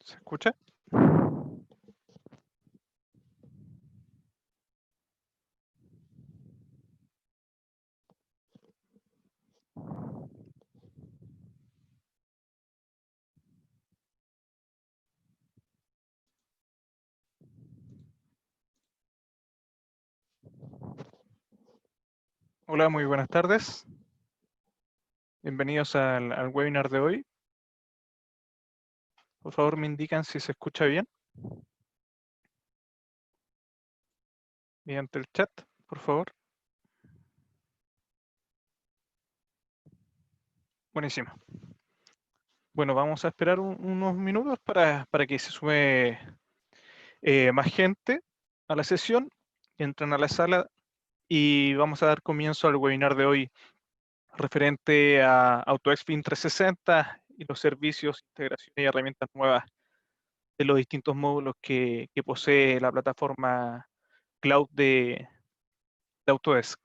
¿Se escucha? Hola, muy buenas tardes. Bienvenidos al webinar de hoy. Por favor, me indican si se escucha bien mediante el chat, por favor. Buenísimo. Bueno, vamos a esperar unos minutos para que se sume más gente a la sesión, entren a la sala y vamos a dar comienzo al webinar de hoy referente a AutoEx BIM 360 y los servicios, integraciones y herramientas nuevas de los distintos módulos que posee la plataforma cloud de Autodesk.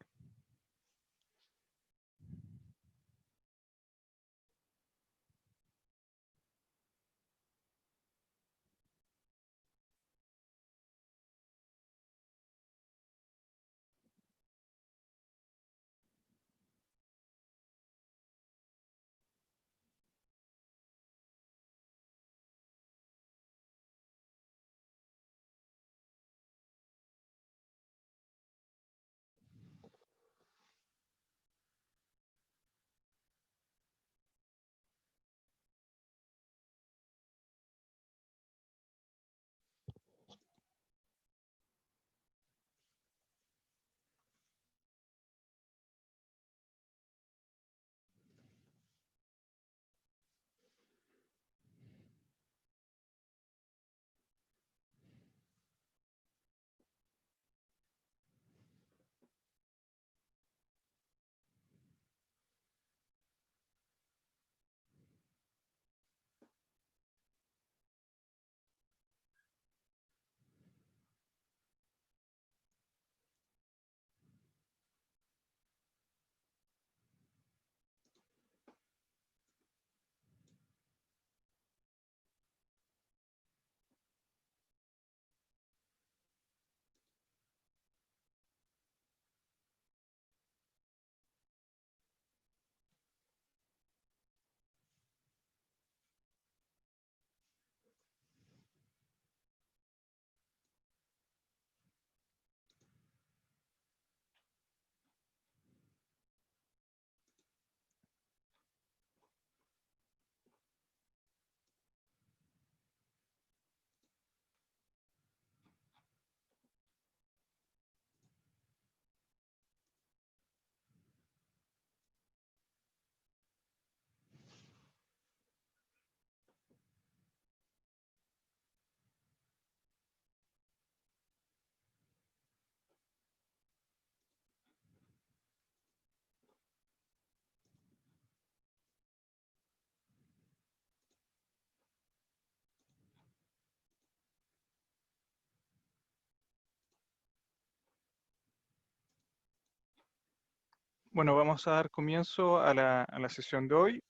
Bueno, vamos a dar comienzo a la sesión de hoy,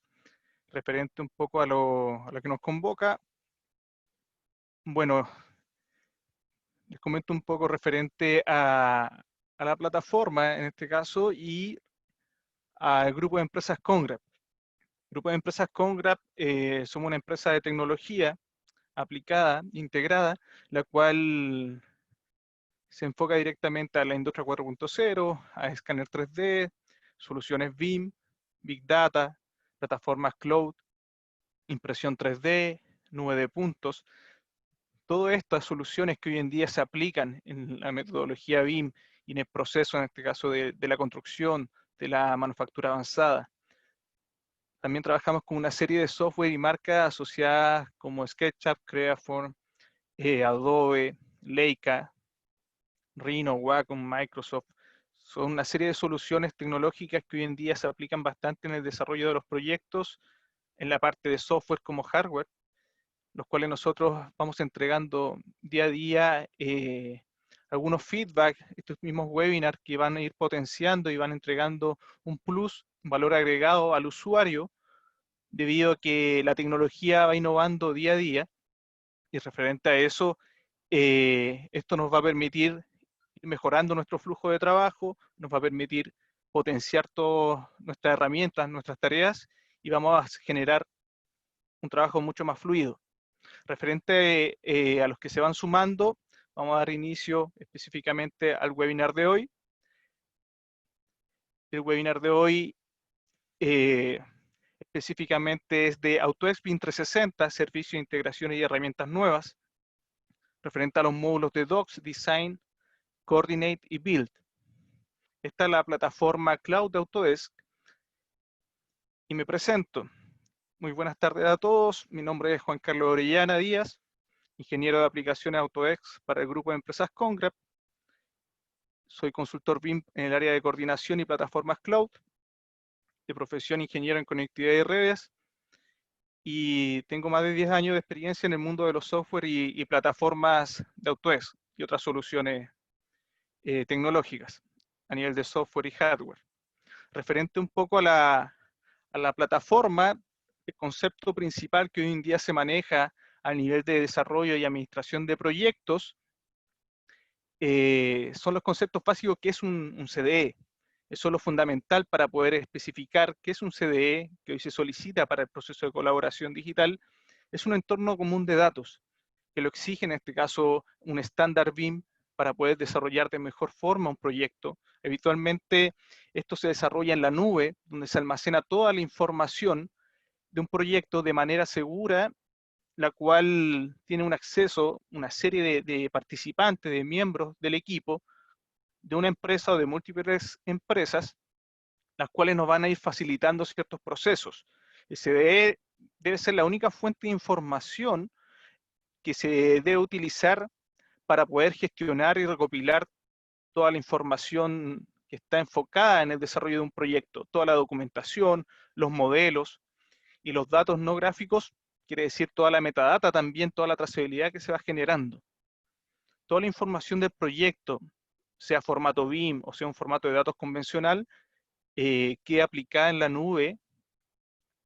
referente un poco a lo que nos convoca. Bueno, les comento un poco referente a la plataforma, en este caso, y al grupo de empresas Congrap. El grupo de empresas Congrap somos una empresa de tecnología aplicada, integrada, la cual se enfoca directamente a la industria 4.0, a escáner 3D, soluciones BIM, Big Data, plataformas cloud, impresión 3D, nube de puntos. Todas estas soluciones que hoy en día se aplican en la metodología BIM y en el proceso, en este caso, de la construcción, de la manufactura avanzada. También trabajamos con una serie de software y marcas asociadas como SketchUp, Creaform, Adobe, Leica, Rhino, Wacom, Microsoft. Son una serie de soluciones tecnológicas que hoy en día se aplican bastante en el desarrollo de los proyectos, en la parte de software como hardware, los cuales nosotros vamos entregando día a día algunos feedback, estos mismos webinars que van a ir potenciando y van entregando un plus, un valor agregado al usuario, debido a que la tecnología va innovando día a día Y referente a eso, esto nos va a permitir ir mejorando nuestro flujo de trabajo, nos va a permitir potenciar todas nuestras herramientas, nuestras tareas, y vamos a generar un trabajo mucho más fluido. Referente a los que se van sumando, vamos a dar inicio específicamente al webinar de hoy. El webinar de hoy específicamente es de AutoEx BIM 360, servicio de integración y herramientas nuevas, referente a los módulos de Docs, Design, Coordinate y Build. Esta es la plataforma Cloud de Autodesk y me presento. Muy buenas tardes a todos. Mi nombre es Juan Carlos Orellana Díaz, ingeniero de aplicaciones AutoEx para el grupo de empresas Congrep. Soy consultor BIM en el área de coordinación y plataformas Cloud, de profesión ingeniero en conectividad y redes, y tengo más de 10 años de experiencia en el mundo de los software y plataformas de AutoEx y otras soluciones tecnológicas a nivel de software y hardware. Referente un poco a la plataforma, el concepto principal que hoy en día se maneja a nivel de desarrollo y administración de proyectos son los conceptos básicos que es un CDE. Eso es lo fundamental para poder especificar qué es un CDE que hoy se solicita para el proceso de colaboración digital. Es un entorno común de datos que lo exige en este caso un estándar BIM para poder desarrollar de mejor forma un proyecto. Habitualmente esto se desarrolla en la nube, donde se almacena toda la información de un proyecto de manera segura, la cual tiene un acceso, una serie de participantes, de miembros del equipo, de una empresa o de múltiples empresas, las cuales nos van a ir facilitando ciertos procesos. El CDE debe ser la única fuente de información que se debe utilizar para poder gestionar y recopilar toda la información que está enfocada en el desarrollo de un proyecto, toda la documentación, los modelos y los datos no gráficos, quiere decir toda la metadata también, toda la trazabilidad que se va generando. Toda la información del proyecto, sea formato BIM o sea un formato de datos convencional, queda aplicada en la nube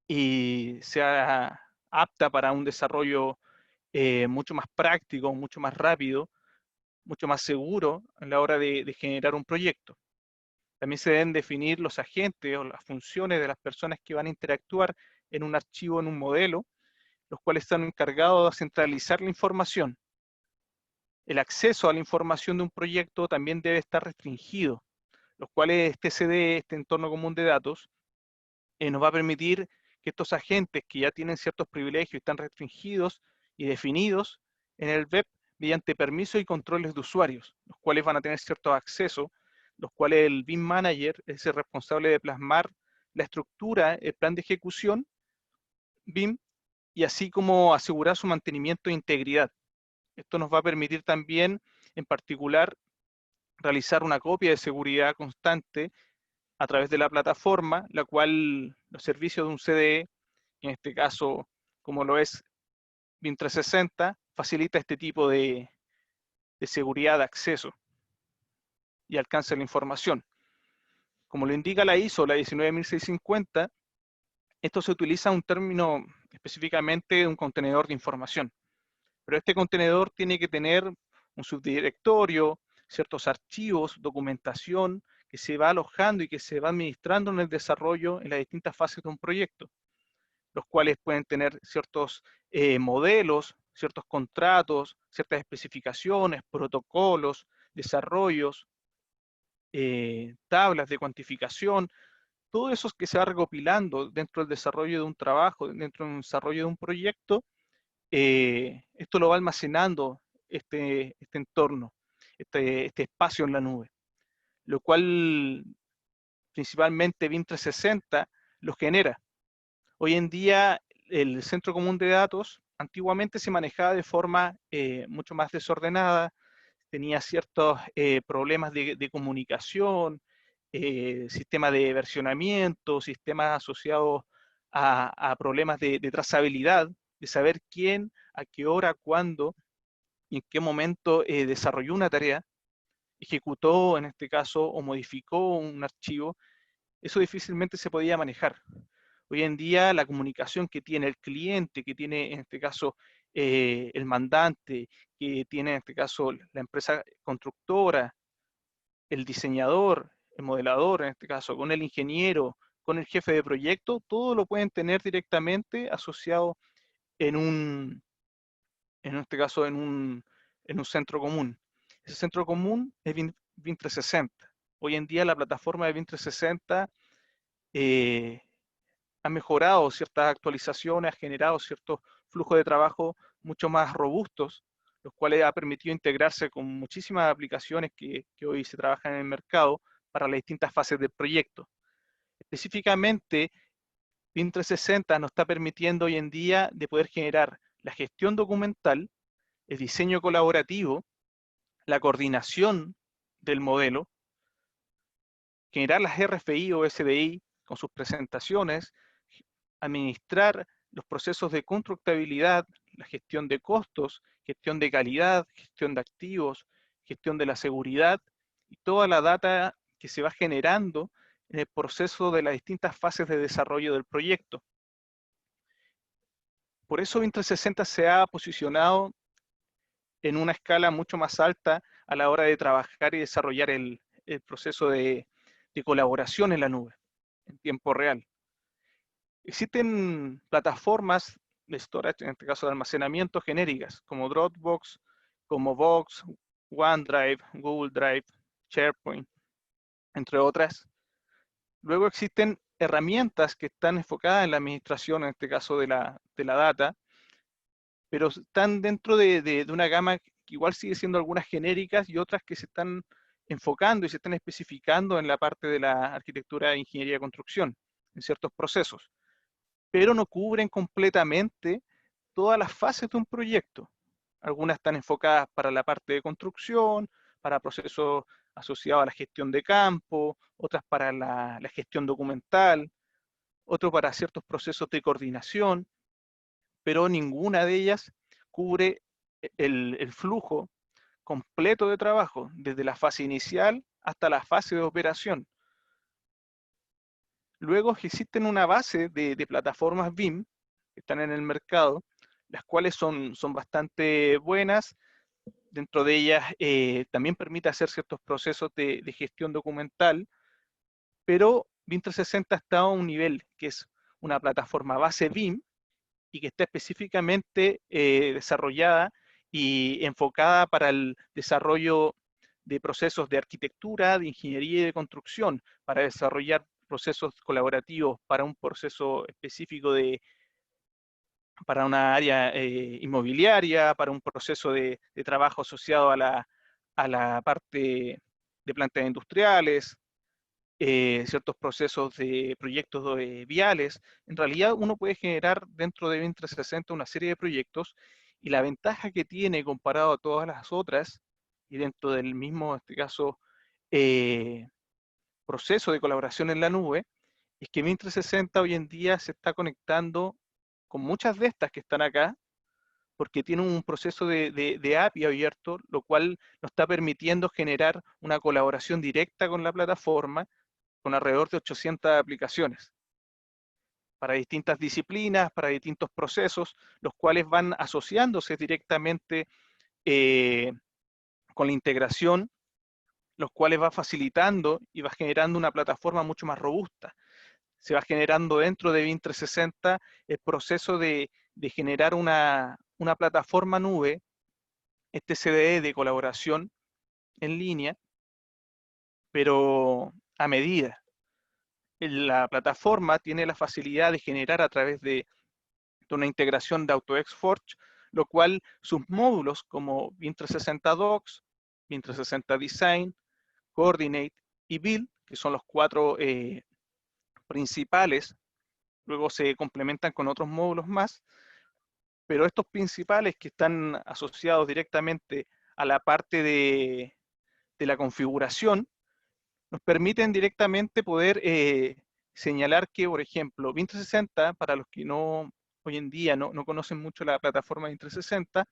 y sea apta para un desarrollo mucho más práctico, mucho más rápido, mucho más seguro a la hora de generar un proyecto. También se deben definir los agentes o las funciones de las personas que van a interactuar en un archivo, en un modelo, los cuales están encargados de centralizar la información. El acceso a la información de un proyecto también debe estar restringido, los cuales este CDE, este entorno común de datos, nos va a permitir que estos agentes que ya tienen ciertos privilegios y están restringidos y definidos en el web mediante permisos y controles de usuarios, los cuales van a tener cierto acceso, los cuales el BIM Manager es el responsable de plasmar la estructura, el plan de ejecución BIM, y así como asegurar su mantenimiento e integridad. Esto nos va a permitir también, en particular, realizar una copia de seguridad constante a través de la plataforma, la cual los servicios de un CDE, en este caso como lo es BIM 360, facilita este tipo de seguridad de acceso y alcance de la información. Como lo indica la ISO, la 19650, esto se utiliza un término específicamente de un contenedor de información. Pero este contenedor tiene que tener un subdirectorio, ciertos archivos, documentación que se va alojando y que se va administrando en el desarrollo en las distintas fases de un proyecto, los cuales pueden tener ciertos modelos, ciertos contratos, ciertas especificaciones, protocolos, desarrollos, tablas de cuantificación, todo eso que se va recopilando dentro del desarrollo de un trabajo, dentro del desarrollo de un proyecto. Esto lo va almacenando este entorno, este espacio en la nube, lo cual principalmente BIM 360 lo genera. Hoy en día el centro común de datos antiguamente se manejaba de forma mucho más desordenada, tenía ciertos problemas de comunicación, sistemas de versionamiento, sistemas asociados a problemas de trazabilidad, de saber quién, a qué hora, cuándo y en qué momento desarrolló una tarea, ejecutó en este caso o modificó un archivo. Eso difícilmente se podía manejar. Hoy en día la comunicación que tiene el cliente, que tiene en este caso el mandante, que tiene en este caso la empresa constructora, el diseñador, el modelador en este caso, con el ingeniero, con el jefe de proyecto, todo lo pueden tener directamente asociado en en este caso, en un centro común. Ese centro común es BIM 360. Hoy en día la plataforma de BIM 360 eh, ha mejorado ciertas actualizaciones, ha generado ciertos flujos de trabajo mucho más robustos, los cuales ha permitido integrarse con muchísimas aplicaciones que hoy se trabajan en el mercado para las distintas fases del proyecto. Específicamente, BIM 360 nos está permitiendo hoy en día de poder generar la gestión documental, el diseño colaborativo, la coordinación del modelo, generar las RFI o SDI con sus presentaciones, administrar los procesos de constructabilidad, la gestión de costos, gestión de calidad, gestión de activos, gestión de la seguridad y toda la data que se va generando en el proceso de las distintas fases de desarrollo del proyecto. Por eso BIM 360 se ha posicionado en una escala mucho más alta a la hora de trabajar y desarrollar el proceso de colaboración en la nube, en tiempo real. Existen plataformas de storage, en este caso de almacenamiento genéricas, como Dropbox, como Box, OneDrive, Google Drive, SharePoint, entre otras. Luego existen herramientas que están enfocadas en la administración, en este caso de la data, pero están dentro de una gama que igual sigue siendo algunas genéricas y otras que se están enfocando y se están especificando en la parte de la arquitectura de ingeniería de construcción, en ciertos procesos, pero no cubren completamente todas las fases de un proyecto. Algunas están enfocadas para la parte de construcción, para procesos asociados a la gestión de campo, otras para la gestión documental, otros para ciertos procesos de coordinación, pero ninguna de ellas cubre el flujo completo de trabajo, desde la fase inicial hasta la fase de operación. Luego existen una base de plataformas BIM que están en el mercado, las cuales son bastante buenas. Dentro de ellas también permite hacer ciertos procesos de gestión documental, pero BIM 360 está a un nivel que es una plataforma base BIM y que está específicamente desarrollada y enfocada para el desarrollo de procesos de arquitectura, de ingeniería y de construcción, para desarrollar procesos colaborativos para un proceso específico para una área inmobiliaria, para un proceso de trabajo asociado a la parte de plantas industriales, ciertos procesos de proyectos viales. En realidad uno puede generar dentro de BIM 360 una serie de proyectos y la ventaja que tiene comparado a todas las otras y dentro del mismo, en este caso, eh, proceso de colaboración en la nube, es que BIM 360 hoy en día se está conectando con muchas de estas que están acá, porque tiene un proceso de API abierto, lo cual nos está permitiendo generar una colaboración directa con la plataforma con alrededor de 800 aplicaciones para distintas disciplinas, para distintos procesos, los cuales van asociándose directamente eh, con la integración, los cuales va facilitando y va generando una plataforma mucho más robusta. Se va generando dentro de BIM 360 el proceso de generar una plataforma nube, este CDE de colaboración en línea, pero a medida. La plataforma tiene la facilidad de generar a través de una integración de AutoX Forge, lo cual sus módulos como BIM 360 Docs, BIM 360 Design, Coordinate y Build, que son los cuatro principales, luego se complementan con otros módulos más, pero estos principales que están asociados directamente a la parte de la configuración, nos permiten directamente poder señalar que, por ejemplo, BIM 360, para los que no hoy en día no conocen mucho la plataforma BIM 360,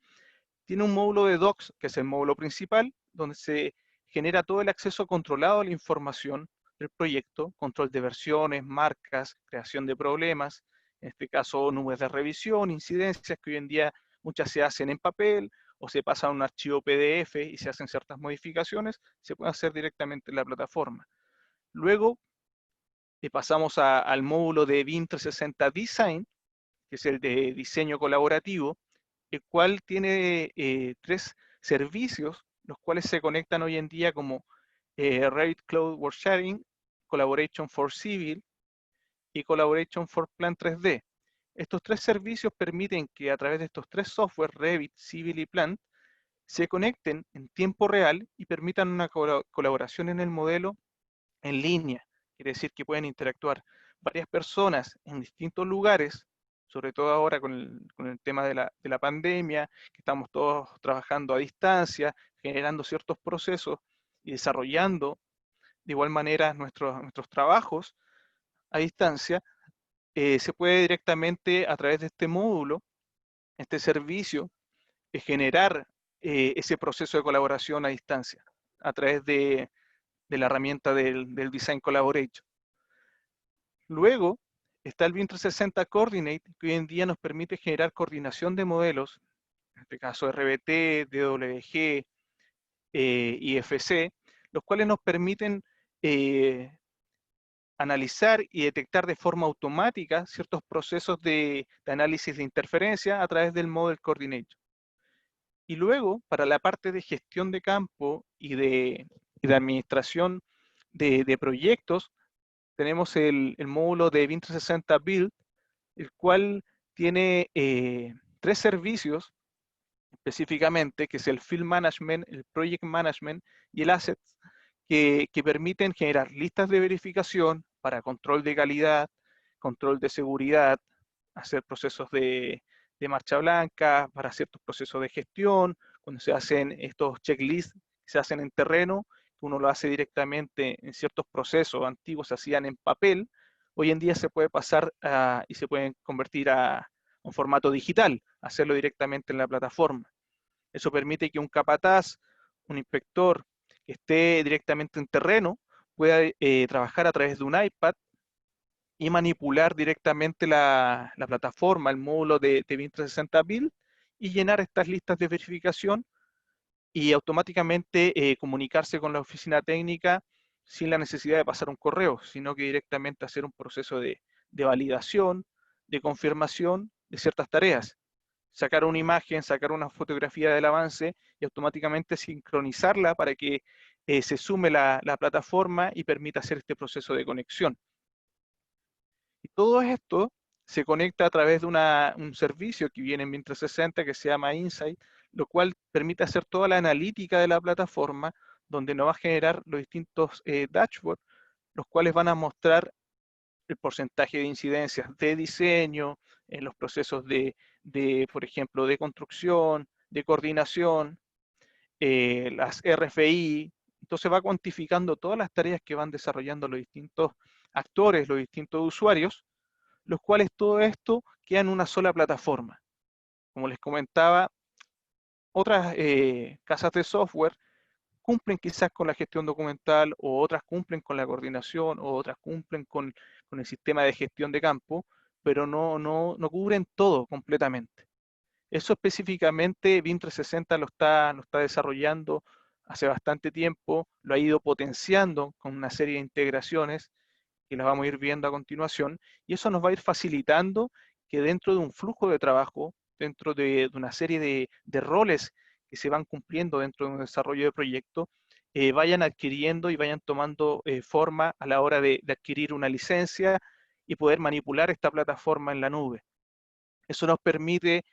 tiene un módulo de docs, que es el módulo principal, donde se genera todo el acceso controlado a la información del proyecto, control de versiones, marcas, creación de problemas, en este caso nubes de revisión, incidencias que hoy en día muchas se hacen en papel o se pasa a un archivo PDF y se hacen ciertas modificaciones, se puede hacer directamente en la plataforma. Luego pasamos al módulo de BIM 360 Design, que es el de diseño colaborativo, el cual tiene 3 servicios, los cuales se conectan hoy en día como Revit Cloud Work Sharing, Collaboration for Civil y Collaboration for Plan 3D. Estos 3 servicios permiten que a través de estos 3 software, Revit, Civil y Plan, se conecten en tiempo real y permitan una colaboración en el modelo en línea. Quiere decir que pueden interactuar varias personas en distintos lugares, sobre todo ahora con el tema de la pandemia, que estamos todos trabajando a distancia, generando ciertos procesos y desarrollando de igual manera nuestros trabajos a distancia. Se puede directamente a través de este módulo, este servicio, generar ese proceso de colaboración a distancia a través de la herramienta del Design Collaboration. Luego está el BIM 360 Coordinate, que hoy en día nos permite generar coordinación de modelos, en este caso RBT, DWG, IFC, los cuales nos permiten analizar y detectar de forma automática ciertos procesos de análisis de interferencia a través del Model Coordinator. Y luego, para la parte de gestión de campo y de administración de proyectos, tenemos el módulo de BIM 360 Build, el cual tiene 3 servicios específicamente, que es el Field Management, el Project Management y el Assets, que permiten generar listas de verificación para control de calidad, control de seguridad, hacer procesos de marcha blanca, para ciertos procesos de gestión, cuando se hacen estos checklists, se hacen en terreno, uno lo hace directamente en ciertos procesos antiguos, se hacían en papel, hoy en día se puede pasar y se pueden convertir a un formato digital, hacerlo directamente en la plataforma. Eso permite que un capataz, un inspector que esté directamente en terreno, pueda trabajar a través de un iPad y manipular directamente la plataforma, el módulo de BIM 360 Build y llenar estas listas de verificación y automáticamente comunicarse con la oficina técnica sin la necesidad de pasar un correo, sino que directamente hacer un proceso de validación, de confirmación de ciertas tareas. Sacar una imagen, sacar una fotografía del avance y automáticamente sincronizarla para que se sume la plataforma y permita hacer este proceso de conexión. Y todo esto se conecta a través de un servicio que viene en BIM 360 que se llama Insight, lo cual permite hacer toda la analítica de la plataforma, donde nos va a generar los distintos dashboards, los cuales van a mostrar el porcentaje de incidencias de diseño, en los procesos por ejemplo, de construcción, de coordinación, las RFI. Entonces va cuantificando todas las tareas que van desarrollando los distintos actores, los distintos usuarios, los cuales todo esto queda en una sola plataforma. Como les comentaba, otras casas de software cumplen quizás con la gestión documental, o otras cumplen con la coordinación, o otras cumplen con el sistema de gestión de campo, pero no cubren todo completamente. Eso específicamente BIM 360 lo está desarrollando hace bastante tiempo, lo ha ido potenciando con una serie de integraciones que las vamos a ir viendo a continuación, y eso nos va a ir facilitando que dentro de un flujo de trabajo, dentro de una serie de roles que se van cumpliendo dentro de un desarrollo de proyecto, vayan adquiriendo y vayan tomando forma a la hora de adquirir una licencia y poder manipular esta plataforma en la nube. Eso nos permite,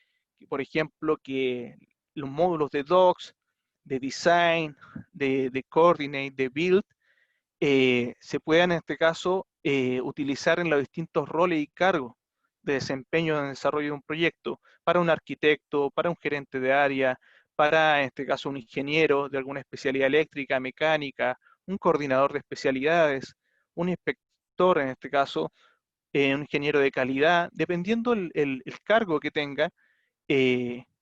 por ejemplo, que los módulos de Docs, de Design, de Coordinate, de Build, se puedan en este caso utilizar en los distintos roles y cargos de desempeño en el desarrollo de un proyecto, para un arquitecto, para un gerente de área, para en este caso un ingeniero de alguna especialidad eléctrica, mecánica, un coordinador de especialidades, un inspector en este caso, un ingeniero de calidad, dependiendo el cargo que tenga,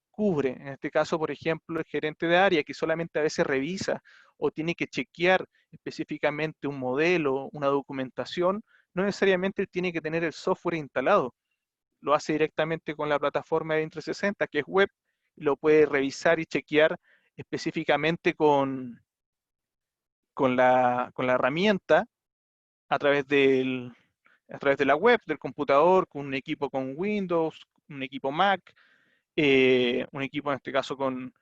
cubre. En este caso, por ejemplo, el gerente de área, que solamente a veces revisa o tiene que chequear específicamente un modelo, una documentación, no necesariamente él tiene que tener el software instalado. Lo hace directamente con la plataforma de BIM 360, que es web, lo puede revisar y chequear específicamente con la herramienta a través a través de la web, del computador, con un equipo con Windows, un equipo Mac, un equipo en este caso con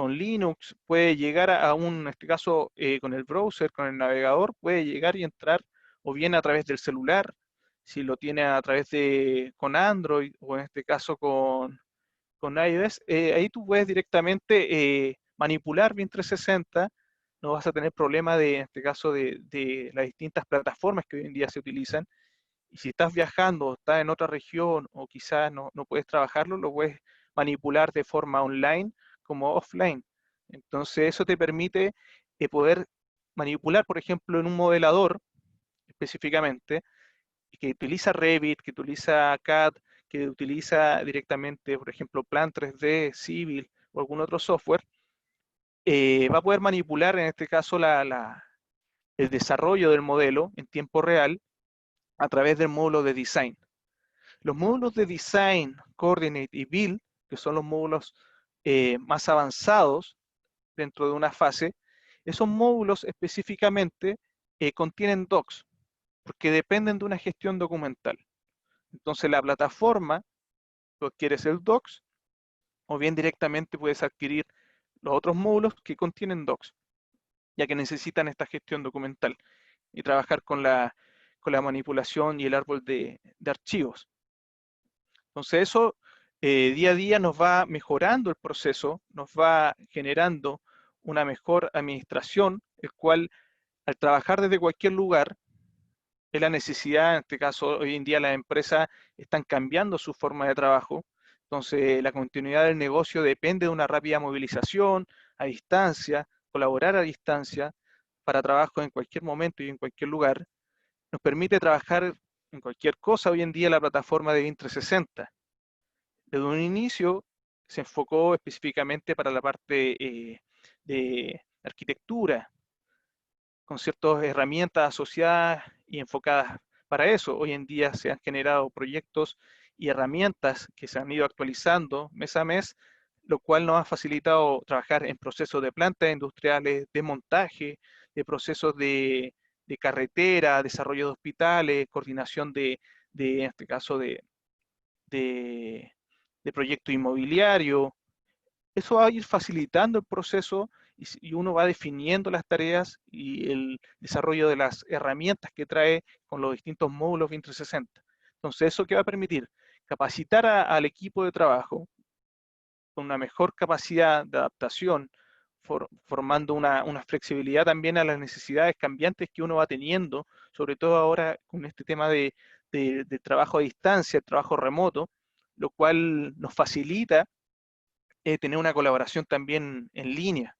Linux, puede llegar a en este caso con el browser, con el navegador, puede llegar y entrar o bien a través del celular, si lo tiene a través con Android o en este caso con iOS, ahí tú puedes directamente manipular BIM 360, no vas a tener problema en este caso de las distintas plataformas que hoy en día se utilizan. Y si estás viajando, o estás en otra región o quizás no puedes trabajarlo, lo puedes manipular de forma online como offline. Entonces eso te permite poder manipular, por ejemplo, en un modelador específicamente, que utiliza Revit, que utiliza CAD, que utiliza directamente, por ejemplo, Plan 3D, Civil o algún otro software, va a poder manipular en este caso el desarrollo del modelo en tiempo real a través del módulo de design. Los módulos de design, coordinate y build, que son los módulos más avanzados dentro de una fase, esos módulos específicamente contienen docs, porque dependen de una gestión documental. Entonces la plataforma, tú adquieres el docs, o bien directamente puedes adquirir los otros módulos que contienen docs, ya que necesitan esta gestión documental y trabajar con la manipulación y el árbol de archivos. Entonces eso día a día nos va mejorando el proceso, nos va generando una mejor administración, el cual al trabajar desde cualquier lugar, es la necesidad, en este caso hoy en día las empresas están cambiando su forma de trabajo, entonces la continuidad del negocio depende de una rápida movilización a distancia, colaborar a distancia para trabajo en cualquier momento y en cualquier lugar, nos permite trabajar en cualquier cosa hoy en día la plataforma de BIM 360. Desde un inicio se enfocó específicamente para la parte de arquitectura, con ciertas herramientas asociadas y enfocadas para eso. Hoy en día se han generado proyectos y herramientas que se han ido actualizando mes a mes, lo cual nos ha facilitado trabajar en procesos de plantas industriales, de montaje, de procesos de carretera, desarrollo de hospitales, coordinación en este caso, de, de proyecto inmobiliario. Eso va a ir facilitando el proceso y uno va definiendo las tareas y el desarrollo de las herramientas que trae con los distintos módulos BIM 360. Entonces, ¿eso qué va a permitir? Capacitar al equipo de trabajo con una mejor capacidad de adaptación, formando una flexibilidad también a las necesidades cambiantes que uno va teniendo, sobre todo ahora con este tema de trabajo a distancia, el trabajo remoto, lo cual nos facilita tener una colaboración también en línea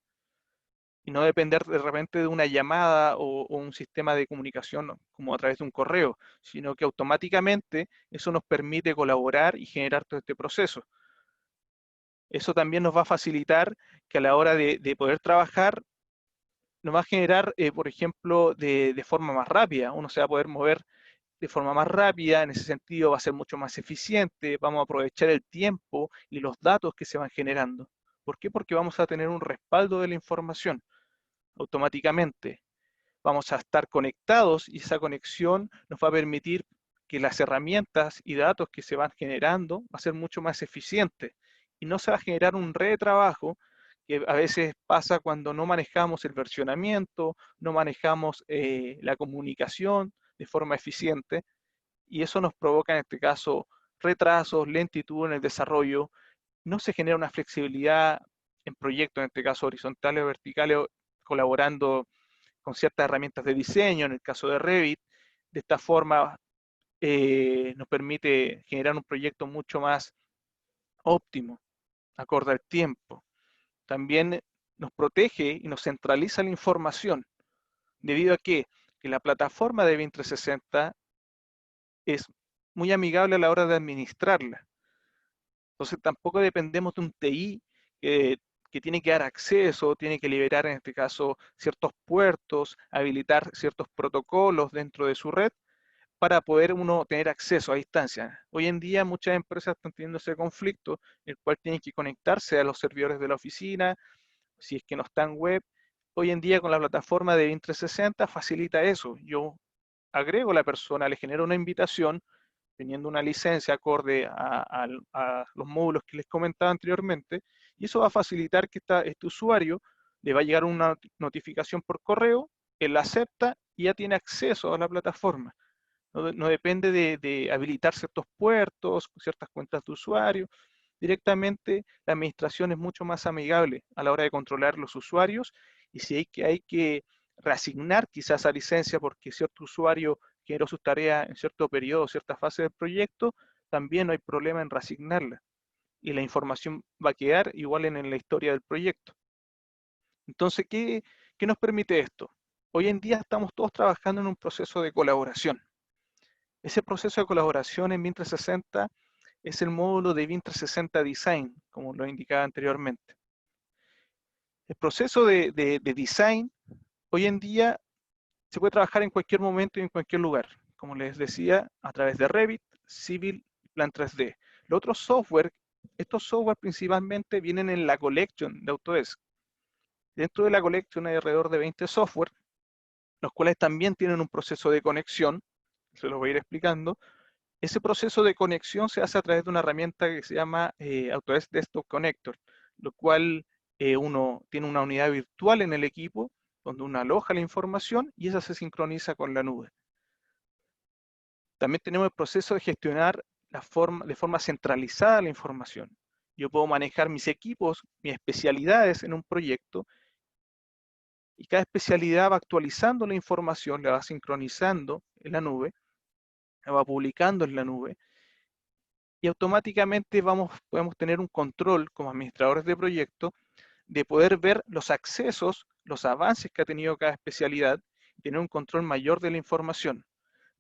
y no depender de repente de una llamada o un sistema de comunicación como a través de un correo, sino que automáticamente eso nos permite colaborar y generar todo este proceso. Eso también nos va a facilitar que a la hora de poder trabajar, nos va a generar, por ejemplo, de forma más rápida. Uno se va a poder mover de forma más rápida, en ese sentido va a ser mucho más eficiente, vamos a aprovechar el tiempo y los datos que se van generando. ¿Por qué? Porque vamos a tener un respaldo de la información automáticamente. Vamos a estar conectados y esa conexión nos va a permitir que las herramientas y datos que se van generando va a ser mucho más eficiente y no se va a generar un retrabajo que a veces pasa cuando no manejamos el versionamiento, no manejamos la comunicación de forma eficiente y eso nos provoca en este caso retrasos, lentitud en el desarrollo, no se genera una flexibilidad en proyectos, en este caso horizontales o verticales, colaborando con ciertas herramientas de diseño, en el caso de Revit. De esta forma nos permite generar un proyecto mucho más óptimo, acorde al tiempo. También nos protege y nos centraliza la información, debido a que la plataforma de BIM 360 es muy amigable a la hora de administrarla. Entonces tampoco dependemos de un TI que tiene que dar acceso, tiene que liberar en este caso ciertos puertos, habilitar ciertos protocolos dentro de su red para poder uno tener acceso a distancia. Hoy en día muchas empresas están teniendo ese conflicto, en el cual tienen que conectarse a los servidores de la oficina, si es que no están web. Hoy en día con la plataforma de BIM 360 facilita eso. Yo agrego a la persona, le genero una invitación, teniendo una licencia acorde a los módulos que les comentaba anteriormente, y eso va a facilitar que este usuario le va a llegar una notificación por correo, él la acepta y ya tiene acceso a la plataforma. No depende de habilitar ciertos puertos, ciertas cuentas de usuario. Directamente la administración es mucho más amigable a la hora de controlar los usuarios, y si hay que reasignar quizás esa licencia porque cierto usuario generó sus tareas en cierto periodo, cierta fase del proyecto, también no hay problema en reasignarla y la información va a quedar igual en la historia del proyecto. Entonces, ¿qué nos permite esto? Hoy en día estamos todos trabajando en un proceso de colaboración. Ese proceso de colaboración en BIM 360 es el módulo de BIM 360 Design, como lo indicaba anteriormente. El proceso de design hoy en día se puede trabajar en cualquier momento y en cualquier lugar. Como les decía, a través de Revit, Civil, Plan 3D. Los otros software, estos software principalmente vienen en la collection de Autodesk. Dentro de la collection hay alrededor de 20 software, los cuales también tienen un proceso de conexión, se los voy a ir explicando. Ese proceso de conexión se hace a través de una herramienta que se llama Autodesk Desktop Connector, lo cual uno tiene una unidad virtual en el equipo donde uno aloja la información y esa se sincroniza con la nube. También tenemos el proceso de gestionar de forma centralizada la información. Yo puedo manejar mis equipos, mis especialidades en un proyecto, y cada especialidad va actualizando la información, la va sincronizando en la nube, la va publicando en la nube, y automáticamente podemos tener un control como administradores de proyecto de poder ver los accesos, los avances que ha tenido cada especialidad, y tener un control mayor de la información.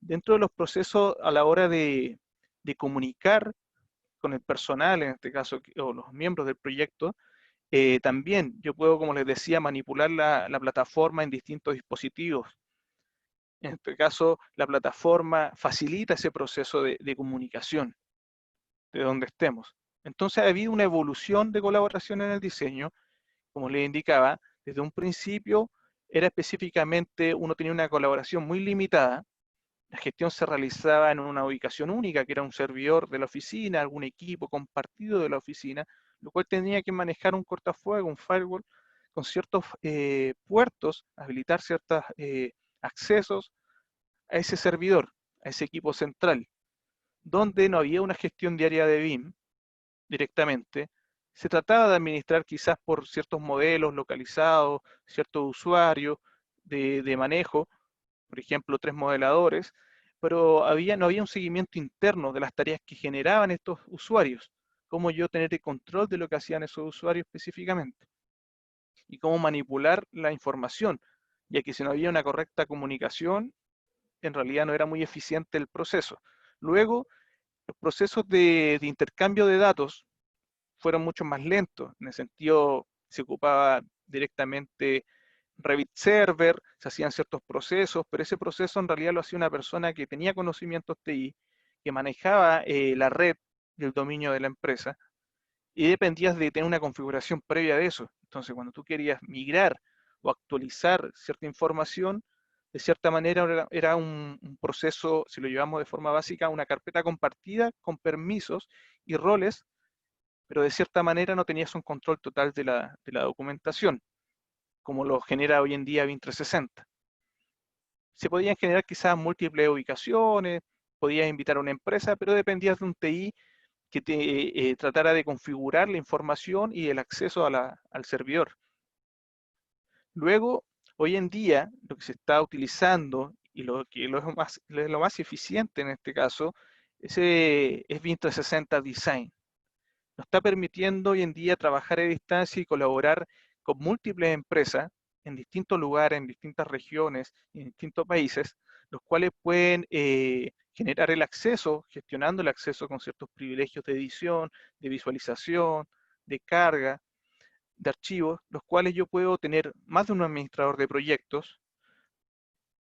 Dentro de los procesos a la hora de comunicar con el personal, en este caso, o los miembros del proyecto, también yo puedo, como les decía, manipular la plataforma en distintos dispositivos. En este caso, la plataforma facilita ese proceso de comunicación de donde estemos. Entonces ha habido una evolución de colaboración en el diseño, como les indicaba, desde un principio era específicamente, uno tenía una colaboración muy limitada, la gestión se realizaba en una ubicación única, que era un servidor de la oficina, algún equipo compartido de la oficina, lo cual tenía que manejar un cortafuegos, un firewall, con ciertos puertos, habilitar ciertos accesos a ese servidor, a ese equipo central, donde no había una gestión diaria de BIM directamente. Se trataba de administrar quizás por ciertos modelos localizados, ciertos usuarios de manejo, por ejemplo, 3 modeladores, pero no había un seguimiento interno de las tareas que generaban estos usuarios, cómo yo tener el control de lo que hacían esos usuarios específicamente, y cómo manipular la información, ya que si no había una correcta comunicación, en realidad no era muy eficiente el proceso. Luego, los procesos de intercambio de datos fueron mucho más lentos, en el sentido se ocupaba directamente Revit Server, se hacían ciertos procesos, pero ese proceso en realidad lo hacía una persona que tenía conocimientos TI, que manejaba la red del dominio de la empresa, y dependías de tener una configuración previa de eso. Entonces, cuando tú querías migrar o actualizar cierta información, de cierta manera era un proceso, si lo llevamos de forma básica, una carpeta compartida con permisos y roles, pero de cierta manera no tenías un control total de la documentación, como lo genera hoy en día BIM 360. Se podían generar quizás múltiples ubicaciones, podías invitar a una empresa, pero dependías de un TI que te tratara de configurar la información y el acceso al servidor. Luego, hoy en día, lo que se está utilizando y lo que es lo más eficiente en este caso, es BIM 360 Design. Nos está permitiendo hoy en día trabajar a distancia y colaborar con múltiples empresas en distintos lugares, en distintas regiones, en distintos países, los cuales pueden generar el acceso, gestionando el acceso con ciertos privilegios de edición, de visualización, de carga, de archivos, los cuales yo puedo tener más de un administrador de proyectos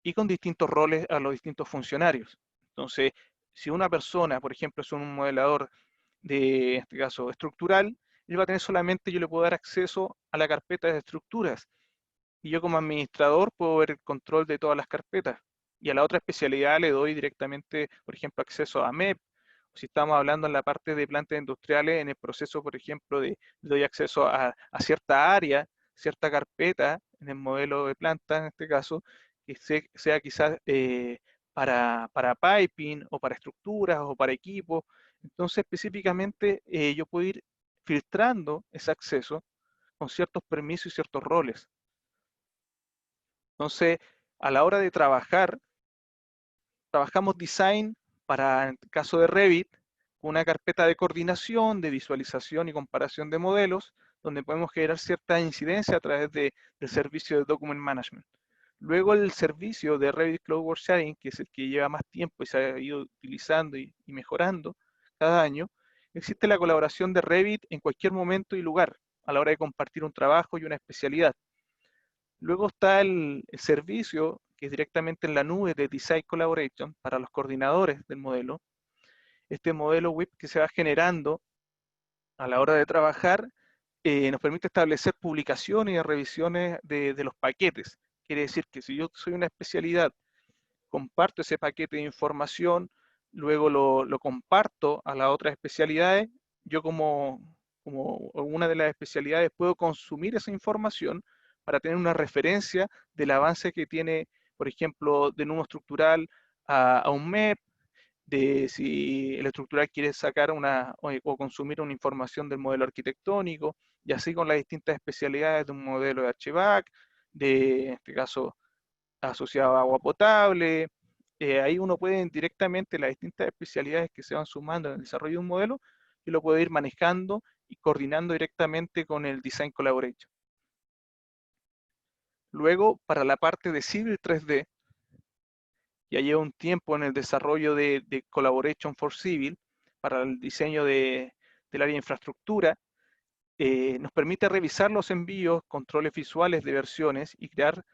y con distintos roles a los distintos funcionarios. Entonces, si una persona, por ejemplo, es un modelador de, en este caso, estructural, él va a tener solamente, yo le puedo dar acceso a la carpeta de estructuras. Y yo como administrador puedo ver el control de todas las carpetas. Y a la otra especialidad le doy directamente, por ejemplo, acceso a MEP. Si estamos hablando en la parte de plantas industriales, en el proceso, por ejemplo, le doy acceso a cierta área, cierta carpeta, en el modelo de planta, en este caso, que sea quizás para piping o para estructuras o para equipos. Entonces, específicamente, yo puedo ir filtrando ese acceso con ciertos permisos y ciertos roles. Entonces, a la hora de trabajar, trabajamos design para, en el caso de Revit, una carpeta de coordinación, de visualización y comparación de modelos, donde podemos generar cierta incidencia a través del servicio de Document Management. Luego el servicio de Revit Cloud Work Sharing, que es el que lleva más tiempo y se ha ido utilizando y mejorando cada año, existe la colaboración de Revit en cualquier momento y lugar, a la hora de compartir un trabajo y una especialidad. Luego está el servicio que es directamente en la nube de Design Collaboration para los coordinadores del modelo. Este modelo web que se va generando a la hora de trabajar nos permite establecer publicaciones y revisiones de los paquetes. Quiere decir que si yo soy una especialidad, comparto ese paquete de información, luego lo comparto a las otras especialidades, yo como una de las especialidades puedo consumir esa información para tener una referencia del avance que tiene, por ejemplo, de nudo estructural a un MEP, de si el estructural quiere sacar o consumir una información del modelo arquitectónico, y así con las distintas especialidades de un modelo de HVAC, en este caso, asociado a agua potable. Ahí uno puede directamente las distintas especialidades que se van sumando en el desarrollo de un modelo, y lo puede ir manejando y coordinando directamente con el Design Collaboration. Luego, para la parte de Civil 3D, ya lleva un tiempo en el desarrollo de Collaboration for Civil para el diseño del área de infraestructura. Nos permite revisar los envíos, controles visuales de versiones y crear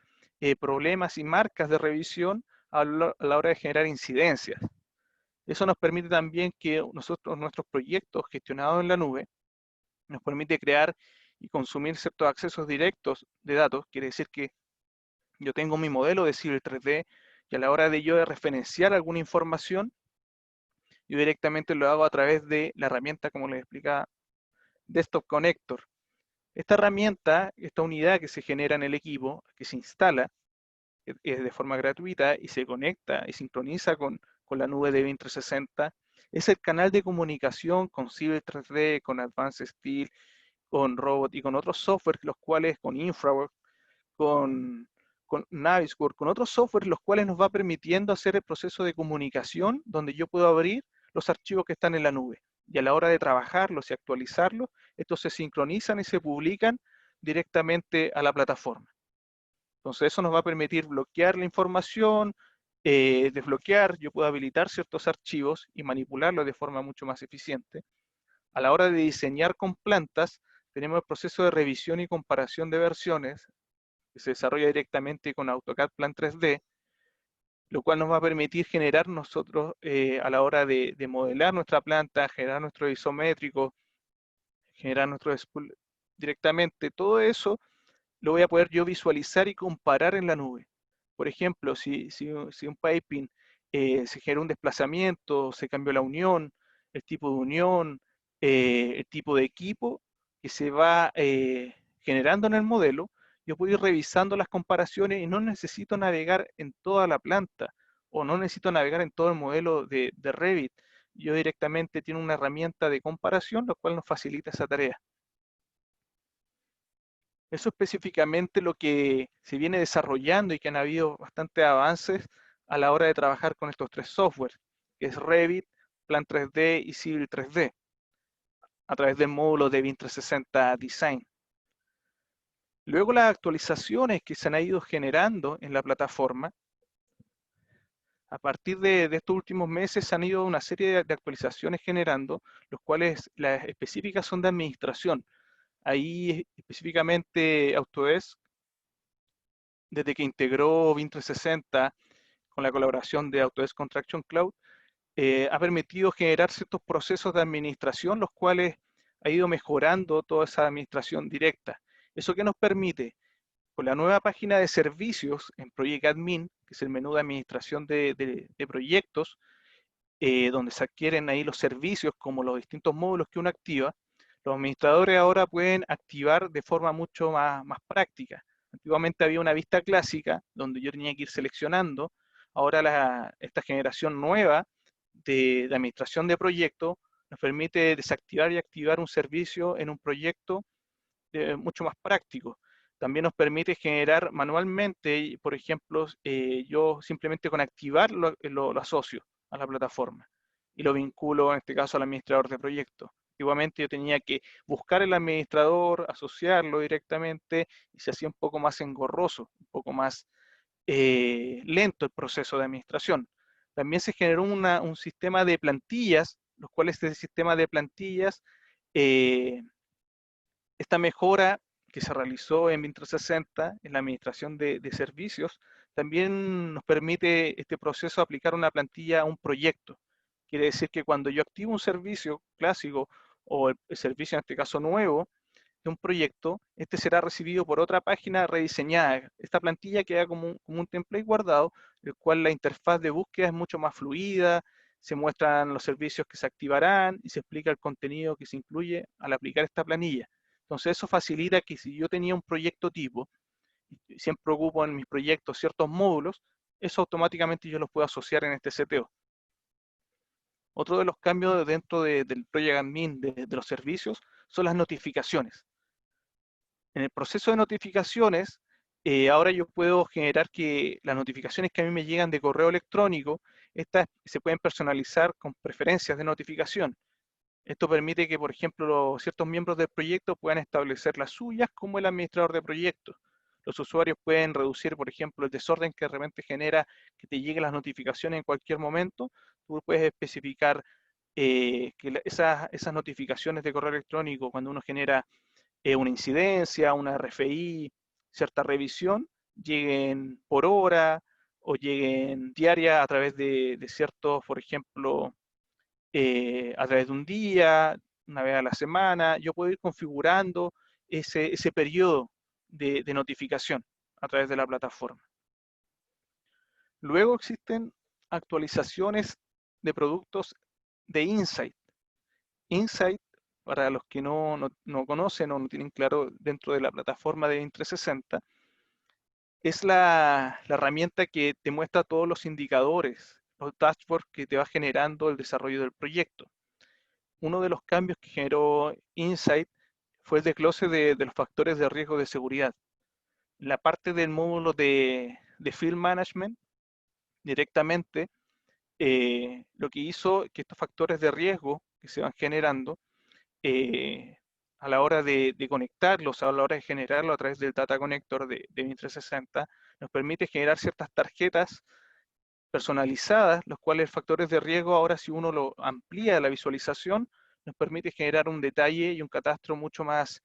problemas y marcas de revisión a la hora de generar incidencias. Eso nos permite también que nuestros proyectos gestionados en la nube, nos permite crear y consumir ciertos accesos directos de datos. Quiere decir que yo tengo mi modelo de Civil 3D y a la hora de yo de referenciar alguna información, yo directamente lo hago a través de la herramienta, como les explicaba, Desktop Connector. Esta herramienta, esta unidad que se genera en el equipo, que se instala de forma gratuita y se conecta y sincroniza con la nube de BIM 360, es el canal de comunicación con Civil 3D, con Advanced Steel, con Robot y con otros softwares, los cuales, con Infraworks, con Navisworks, con otros softwares, los cuales nos va permitiendo hacer el proceso de comunicación donde yo puedo abrir los archivos que están en la nube. Y a la hora de trabajarlos y actualizarlos, estos se sincronizan y se publican directamente a la plataforma. Entonces eso nos va a permitir bloquear la información, desbloquear, yo puedo habilitar ciertos archivos y manipularlos de forma mucho más eficiente. A la hora de diseñar con plantas, tenemos el proceso de revisión y comparación de versiones, que se desarrolla directamente con AutoCAD Plan 3D, lo cual nos va a permitir generar nosotros a la hora de modelar nuestra planta, generar nuestro isométrico, generar nuestro spool directamente. Todo eso lo voy a poder yo visualizar y comparar en la nube. Por ejemplo, si un piping se genera un desplazamiento, se cambió la unión, el tipo de unión, el tipo de equipo que se va generando en el modelo, yo puedo ir revisando las comparaciones y no necesito navegar en toda la planta o no necesito navegar en todo el modelo de Revit. Yo directamente tengo una herramienta de comparación, lo cual nos facilita esa tarea. Eso específicamente lo que se viene desarrollando y que han habido bastantes avances a la hora de trabajar con estos tres softwares, que es Revit, Plan 3D y Civil 3D, a través del módulo de BIM 360 Design. Luego las actualizaciones que se han ido generando en la plataforma, a partir de estos últimos meses se han ido una serie de actualizaciones generando, los cuales las específicas son de administración. Ahí específicamente Autodesk, desde que integró BIM 360 con la colaboración de Autodesk Construction Cloud, ha permitido generar ciertos procesos de administración, los cuales ha ido mejorando toda esa administración directa. ¿Eso qué nos permite? Con la nueva página de servicios en Project Admin, que es el menú de administración de proyectos, donde se adquieren ahí los servicios como los distintos módulos que uno activa, los administradores ahora pueden activar de forma mucho más práctica. Antiguamente había una vista clásica donde yo tenía que ir seleccionando. Ahora esta generación nueva de administración de proyectos nos permite desactivar y activar un servicio en un proyecto mucho más práctico. También nos permite generar manualmente, por ejemplo, yo simplemente con activar lo asocio a la plataforma y lo vinculo en este caso al administrador de proyectos. Antiguamente yo tenía que buscar el administrador, asociarlo directamente y se hacía un poco más engorroso, un poco más lento el proceso de administración. También se generó un sistema de plantillas, los cuales este sistema de plantillas eh, esta mejora que se realizó en 360 en la administración de servicios también nos permite este proceso aplicar una plantilla a un proyecto. Quiere decir que cuando yo activo un servicio clásico o el servicio en este caso nuevo de un proyecto, este será recibido por otra página rediseñada. Esta plantilla queda como un template guardado, el cual la interfaz de búsqueda es mucho más fluida, se muestran los servicios que se activarán y se explica el contenido que se incluye al aplicar esta planilla. Entonces eso facilita que si yo tenía un proyecto tipo, y siempre ocupo en mis proyectos ciertos módulos, eso automáticamente yo los puedo asociar en este CTO. Otro de los cambios dentro del Project Admin de los servicios son las notificaciones. En el proceso de notificaciones, ahora yo puedo generar que las notificaciones que a mí me llegan de correo electrónico, estas se pueden personalizar con preferencias de notificación. Esto permite que, por ejemplo, ciertos miembros del proyecto puedan establecer las suyas como el administrador de proyectos. Los usuarios pueden reducir, por ejemplo, el desorden que de repente genera que te lleguen las notificaciones en cualquier momento. Tú puedes especificar que esas notificaciones de correo electrónico, cuando uno genera una incidencia, una RFI, cierta revisión, lleguen por hora o lleguen diaria a través de ciertos, por ejemplo, a través de un día, una vez a la semana. Yo puedo ir configurando ese periodo de notificación a través de la plataforma. Luego existen actualizaciones de productos de Insight. Insight, para los que no conocen o no tienen claro dentro de la plataforma de Inc360, es la herramienta que te muestra todos los indicadores, los dashboards que te va generando el desarrollo del proyecto. Uno de los cambios que generó Insight fue el desglose de los factores de riesgo de seguridad. La parte del módulo de Field Management, directamente, lo que hizo que estos factores de riesgo que se van generando, a la hora de conectarlos, a la hora de generarlo a través del Data Connector de Win360, nos permite generar ciertas tarjetas personalizadas, los cuales factores de riesgo, ahora si uno lo amplía la visualización, nos permite generar un detalle y un catastro mucho más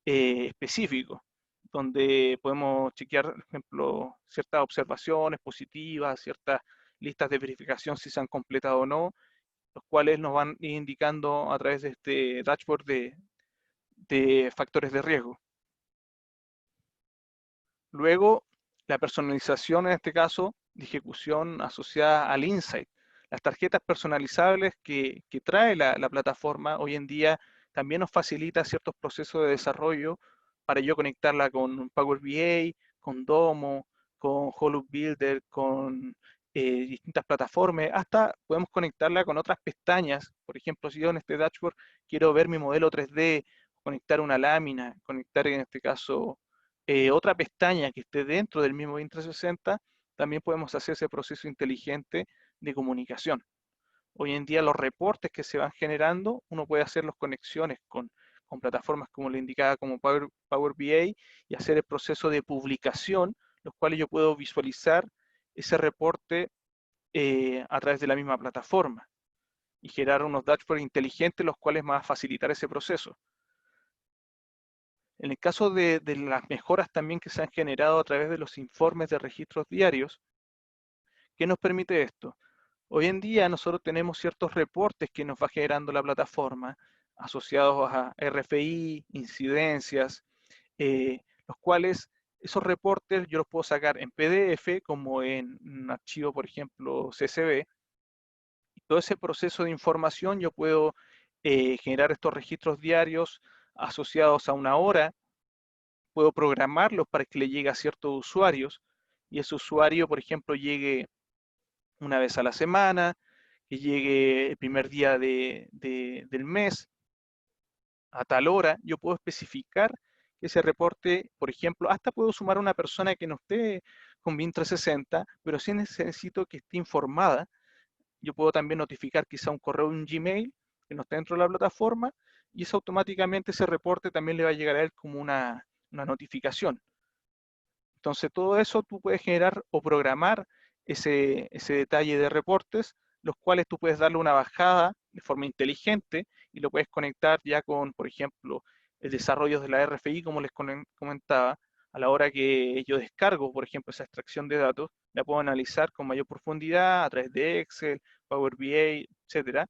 específico, donde podemos chequear, por ejemplo, ciertas observaciones positivas, ciertas listas de verificación si se han completado o no, los cuales nos van indicando a través de este dashboard de factores de riesgo. Luego, la personalización en este caso de ejecución asociada al Insight. Las tarjetas personalizables que trae la plataforma hoy en día también nos facilita ciertos procesos de desarrollo para yo conectarla con Power BI, con Domo, con Hollow Builder, con distintas plataformas, hasta podemos conectarla con otras pestañas. Por ejemplo, si yo en este dashboard quiero ver mi modelo 3D, conectar una lámina, conectar en este caso otra pestaña que esté dentro del mismo Win360, también podemos hacer ese proceso inteligente de comunicación. Hoy en día los reportes que se van generando, uno puede hacer las conexiones con plataformas como le indicaba, como Power BI, y hacer el proceso de publicación, los cuales yo puedo visualizar ese reporte a través de la misma plataforma y generar unos dashboards inteligentes, los cuales van a facilitar ese proceso. En el caso de las mejoras también que se han generado a través de los informes de registros diarios, ¿qué nos permite esto? Hoy en día nosotros tenemos ciertos reportes que nos va generando la plataforma asociados a RFI, incidencias, los cuales esos reportes yo los puedo sacar en PDF como en un archivo, por ejemplo, CSV. Y todo ese proceso de información yo puedo generar estos registros diarios asociados a una hora, puedo programarlos para que le llegue a ciertos usuarios y ese usuario, por ejemplo, llegue una vez a la semana, que llegue el primer día del mes a tal hora. Yo puedo especificar que ese reporte, por ejemplo, hasta puedo sumar a una persona que no esté con BIM 360, pero sí necesito que esté informada. Yo puedo también notificar quizá un correo, un Gmail que no esté dentro de la plataforma y eso automáticamente ese reporte también le va a llegar a él como una notificación. Entonces, todo eso tú puedes generar o programar ese detalle de reportes, los cuales tú puedes darle una bajada de forma inteligente y lo puedes conectar ya con, por ejemplo, el desarrollo de la RFI, como les comentaba, a la hora que yo descargo, por ejemplo, esa extracción de datos, la puedo analizar con mayor profundidad a través de Excel, Power BI, etcétera.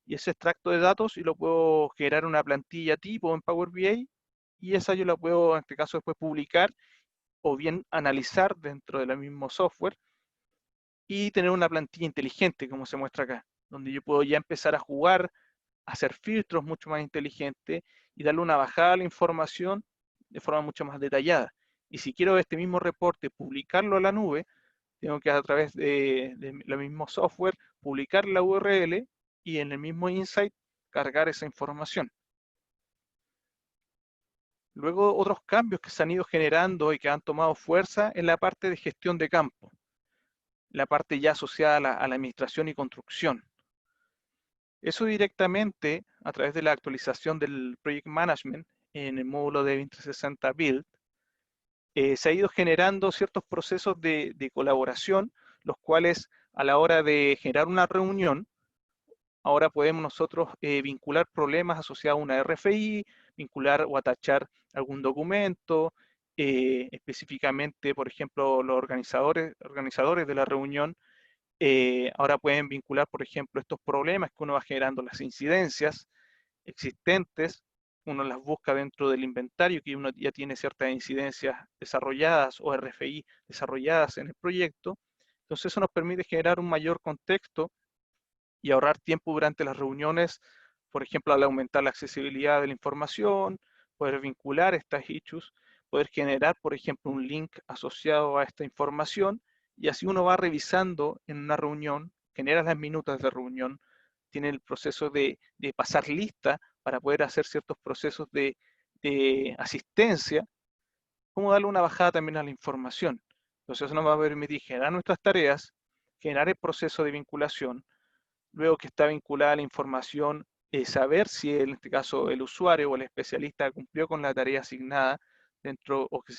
Y ese extracto de datos y lo puedo generar una plantilla tipo en Power BI y esa yo la puedo, en este caso, después publicar o bien analizar dentro del mismo software y tener una plantilla inteligente, como se muestra acá, donde yo puedo ya empezar a jugar, a hacer filtros mucho más inteligentes y darle una bajada a la información de forma mucho más detallada. Y si quiero este mismo reporte publicarlo a la nube, tengo que a través de lo mismo software publicar la URL y en el mismo Insight cargar esa información. Luego, otros cambios que se han ido generando y que han tomado fuerza en la parte de gestión de campo, la parte ya asociada a la administración y construcción. Eso directamente a través de la actualización del Project Management en el módulo de 2060 Build, se ha ido generando ciertos procesos de colaboración, los cuales a la hora de generar una reunión, ahora podemos nosotros vincular problemas asociados a una RFI, vincular o atachar algún documento, específicamente, por ejemplo, los organizadores de la reunión ahora pueden vincular, por ejemplo, estos problemas que uno va generando, las incidencias existentes, uno las busca dentro del inventario, que uno ya tiene ciertas incidencias desarrolladas o RFI desarrolladas en el proyecto. Entonces eso nos permite generar un mayor contexto y ahorrar tiempo durante las reuniones, por ejemplo, al aumentar la accesibilidad de la información, poder vincular estas issues, poder generar, por ejemplo, un link asociado a esta información y así uno va revisando en una reunión, genera las minutas de reunión, tiene el proceso de pasar lista para poder hacer ciertos procesos de asistencia, cómo darle una bajada también a la información. Entonces eso nos va a permitir generar nuestras tareas, generar el proceso de vinculación, luego que está vinculada a la información, saber si en este caso el usuario o el especialista cumplió con la tarea asignada dentro o que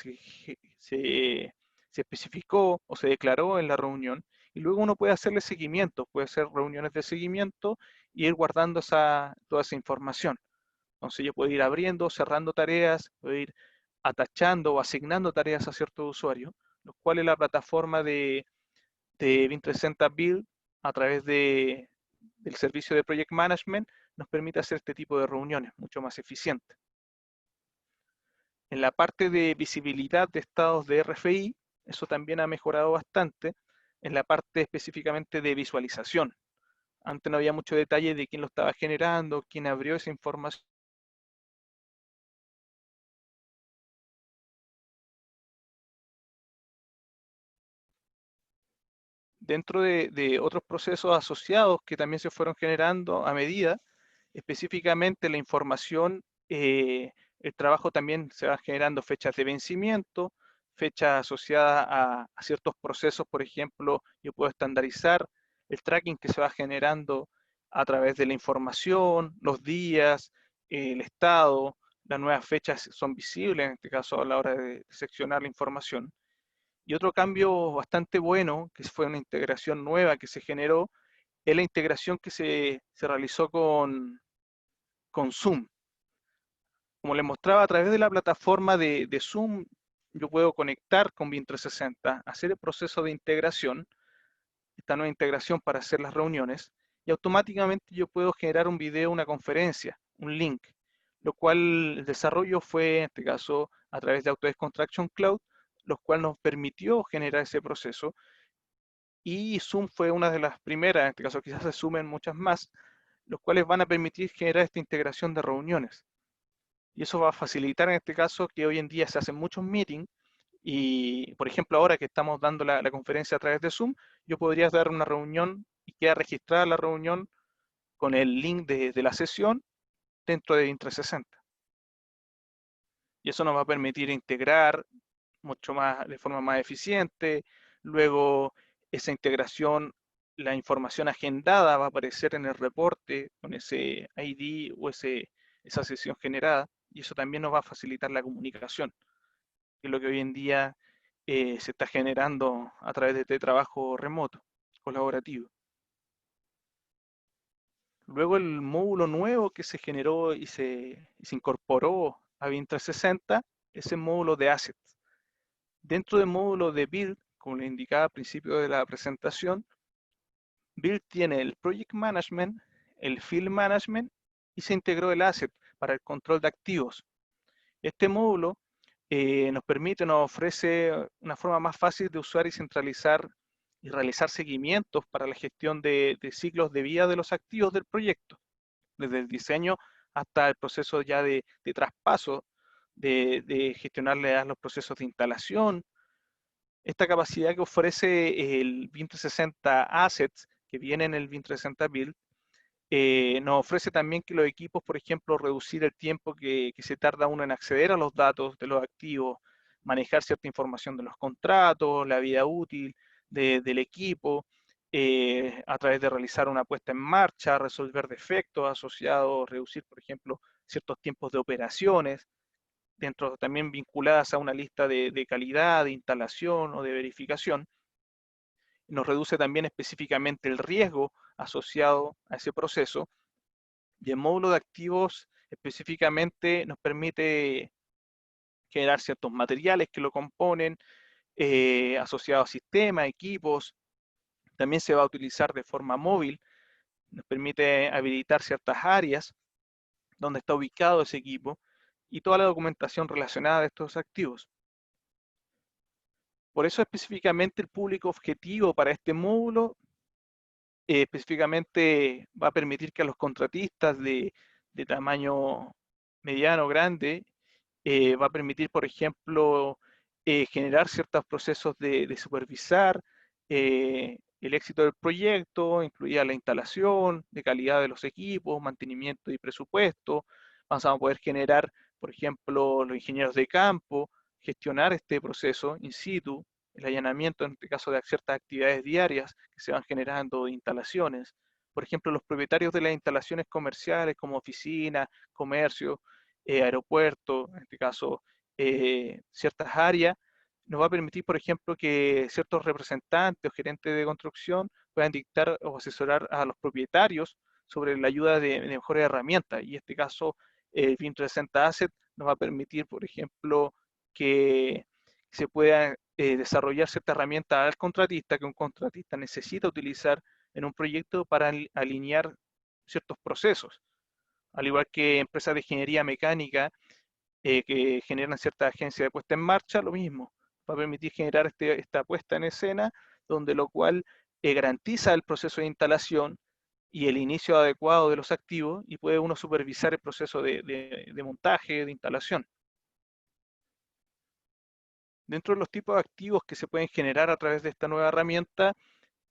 se especificó o se declaró en la reunión. Y luego uno puede hacerle seguimiento, puede hacer reuniones de seguimiento y ir guardando toda esa información. Entonces yo puedo ir abriendo, cerrando tareas, puedo ir atachando o asignando tareas a ciertos usuarios, los cuales la plataforma de Vim360 Build a través del servicio de Project Management nos permite hacer este tipo de reuniones mucho más eficientes. En la parte de visibilidad de estados de RFI, eso también ha mejorado bastante en la parte específicamente de visualización. Antes no había mucho detalle de quién lo estaba generando, quién abrió esa información. Dentro de otros procesos asociados que también se fueron generando a medida, específicamente la información, el trabajo también se va generando fechas de vencimiento, fechas asociadas a ciertos procesos, por ejemplo, yo puedo estandarizar el tracking que se va generando a través de la información, los días, el estado, las nuevas fechas son visibles, en este caso a la hora de seccionar la información. Y otro cambio bastante bueno, que fue una integración nueva que se generó, es la integración que se realizó con Zoom. Como les mostraba, a través de la plataforma de Zoom, yo puedo conectar con BIM 360, hacer el proceso de integración, esta nueva integración para hacer las reuniones y automáticamente yo puedo generar un video, una conferencia, un link, lo cual el desarrollo fue, en este caso, a través de Autodesk Construction Cloud, lo cual nos permitió generar ese proceso. Y Zoom fue una de las primeras, en este caso quizás se sumen muchas más, los cuales van a permitir generar esta integración de reuniones. Y eso va a facilitar en este caso que hoy en día se hacen muchos meetings y, por ejemplo, ahora que estamos dando la conferencia a través de Zoom, yo podría dar una reunión y queda registrada la reunión con el link de la sesión dentro de Intra360. Y eso nos va a permitir integrar mucho más, de forma más eficiente. Luego, esa integración, la información agendada va a aparecer en el reporte con ese ID o esa sesión generada. Y eso también nos va a facilitar la comunicación, que es lo que hoy en día se está generando a través de este trabajo remoto, colaborativo. Luego el módulo nuevo que se generó y se incorporó a BIM 360 es el módulo de Assets. Dentro del módulo de Build, como le indicaba al principio de la presentación, Build tiene el Project Management, el Field Management y se integró el Asset para el control de activos. Este módulo nos ofrece una forma más fácil de usar y centralizar y realizar seguimientos para la gestión de ciclos de vida de los activos del proyecto, desde el diseño hasta el proceso ya de traspaso, de gestionarle a los procesos de instalación. Esta capacidad que ofrece el BIM 360 Assets, que viene en el BIM 360 Build, nos ofrece también que los equipos, por ejemplo, reducir el tiempo que se tarda uno en acceder a los datos de los activos, manejar cierta información de los contratos, la vida útil del equipo, a través de realizar una puesta en marcha, resolver defectos asociados, reducir, por ejemplo, ciertos tiempos de operaciones, dentro también vinculadas a una lista de calidad, de instalación o de verificación. Nos reduce también específicamente el riesgo asociado a ese proceso. Y el módulo de activos específicamente nos permite generar ciertos materiales que lo componen, asociados a sistemas, equipos. También se va a utilizar de forma móvil. Nos permite habilitar ciertas áreas donde está ubicado ese equipo y toda la documentación relacionada a estos activos. Por eso específicamente el público objetivo para este módulo específicamente va a permitir que a los contratistas de tamaño mediano, grande, va a permitir, por ejemplo, generar ciertos procesos de supervisar el éxito del proyecto, incluida la instalación, de calidad de los equipos, mantenimiento y presupuesto. Vamos a poder generar, por ejemplo, los ingenieros de campo, gestionar este proceso in situ, el allanamiento, en este caso, de ciertas actividades diarias que se van generando de instalaciones. Por ejemplo, los propietarios de las instalaciones comerciales como oficinas, comercio, aeropuerto, en este caso, ciertas áreas, nos va a permitir, por ejemplo, que ciertos representantes o gerentes de construcción puedan dictar o asesorar a los propietarios sobre la ayuda de mejores herramientas. Y en este caso, el BIM 360 Asset nos va a permitir, por ejemplo, que se pueda desarrollar cierta herramienta al contratista que un contratista necesita utilizar en un proyecto para alinear ciertos procesos. Al igual que empresas de ingeniería mecánica que generan cierta agencia de puesta en marcha, lo mismo, va a permitir generar esta puesta en escena, donde lo cual garantiza el proceso de instalación y el inicio adecuado de los activos y puede uno supervisar el proceso de montaje, de instalación. Dentro de los tipos de activos que se pueden generar a través de esta nueva herramienta,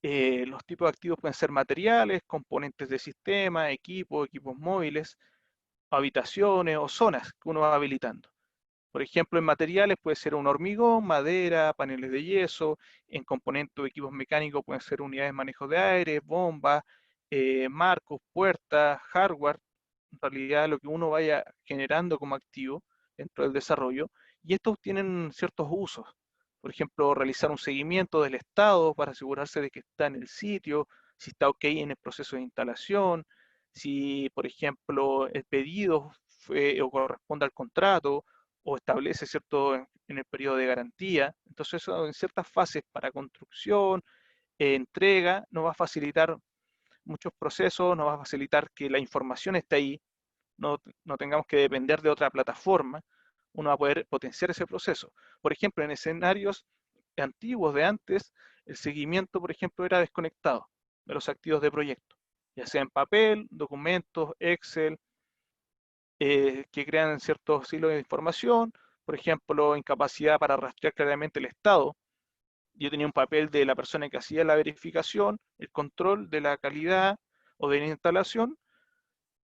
los tipos de activos pueden ser materiales, componentes de sistema, equipos móviles, habitaciones o zonas que uno va habilitando. Por ejemplo, en materiales puede ser un hormigón, madera, paneles de yeso. En componentes o equipos mecánicos pueden ser unidades de manejo de aire, bombas, marcos, puertas, hardware. En realidad, lo que uno vaya generando como activo dentro del desarrollo. Y estos tienen ciertos usos. Por ejemplo, realizar un seguimiento del estado para asegurarse de que está en el sitio, si está ok en el proceso de instalación, si, por ejemplo, el pedido fue o corresponde al contrato, o establece, ¿cierto?, en el periodo de garantía. Entonces, eso en ciertas fases para construcción, entrega, nos va a facilitar muchos procesos, nos va a facilitar que la información esté ahí, no tengamos que depender de otra plataforma, uno va a poder potenciar ese proceso. Por ejemplo, en escenarios antiguos de antes, el seguimiento, por ejemplo, era desconectado de los activos de proyecto, ya sea en papel, documentos, Excel, que crean ciertos hilos de información, por ejemplo, incapacidad para rastrear claramente el estado. Yo tenía un papel de la persona que hacía la verificación, el control de la calidad o de la instalación,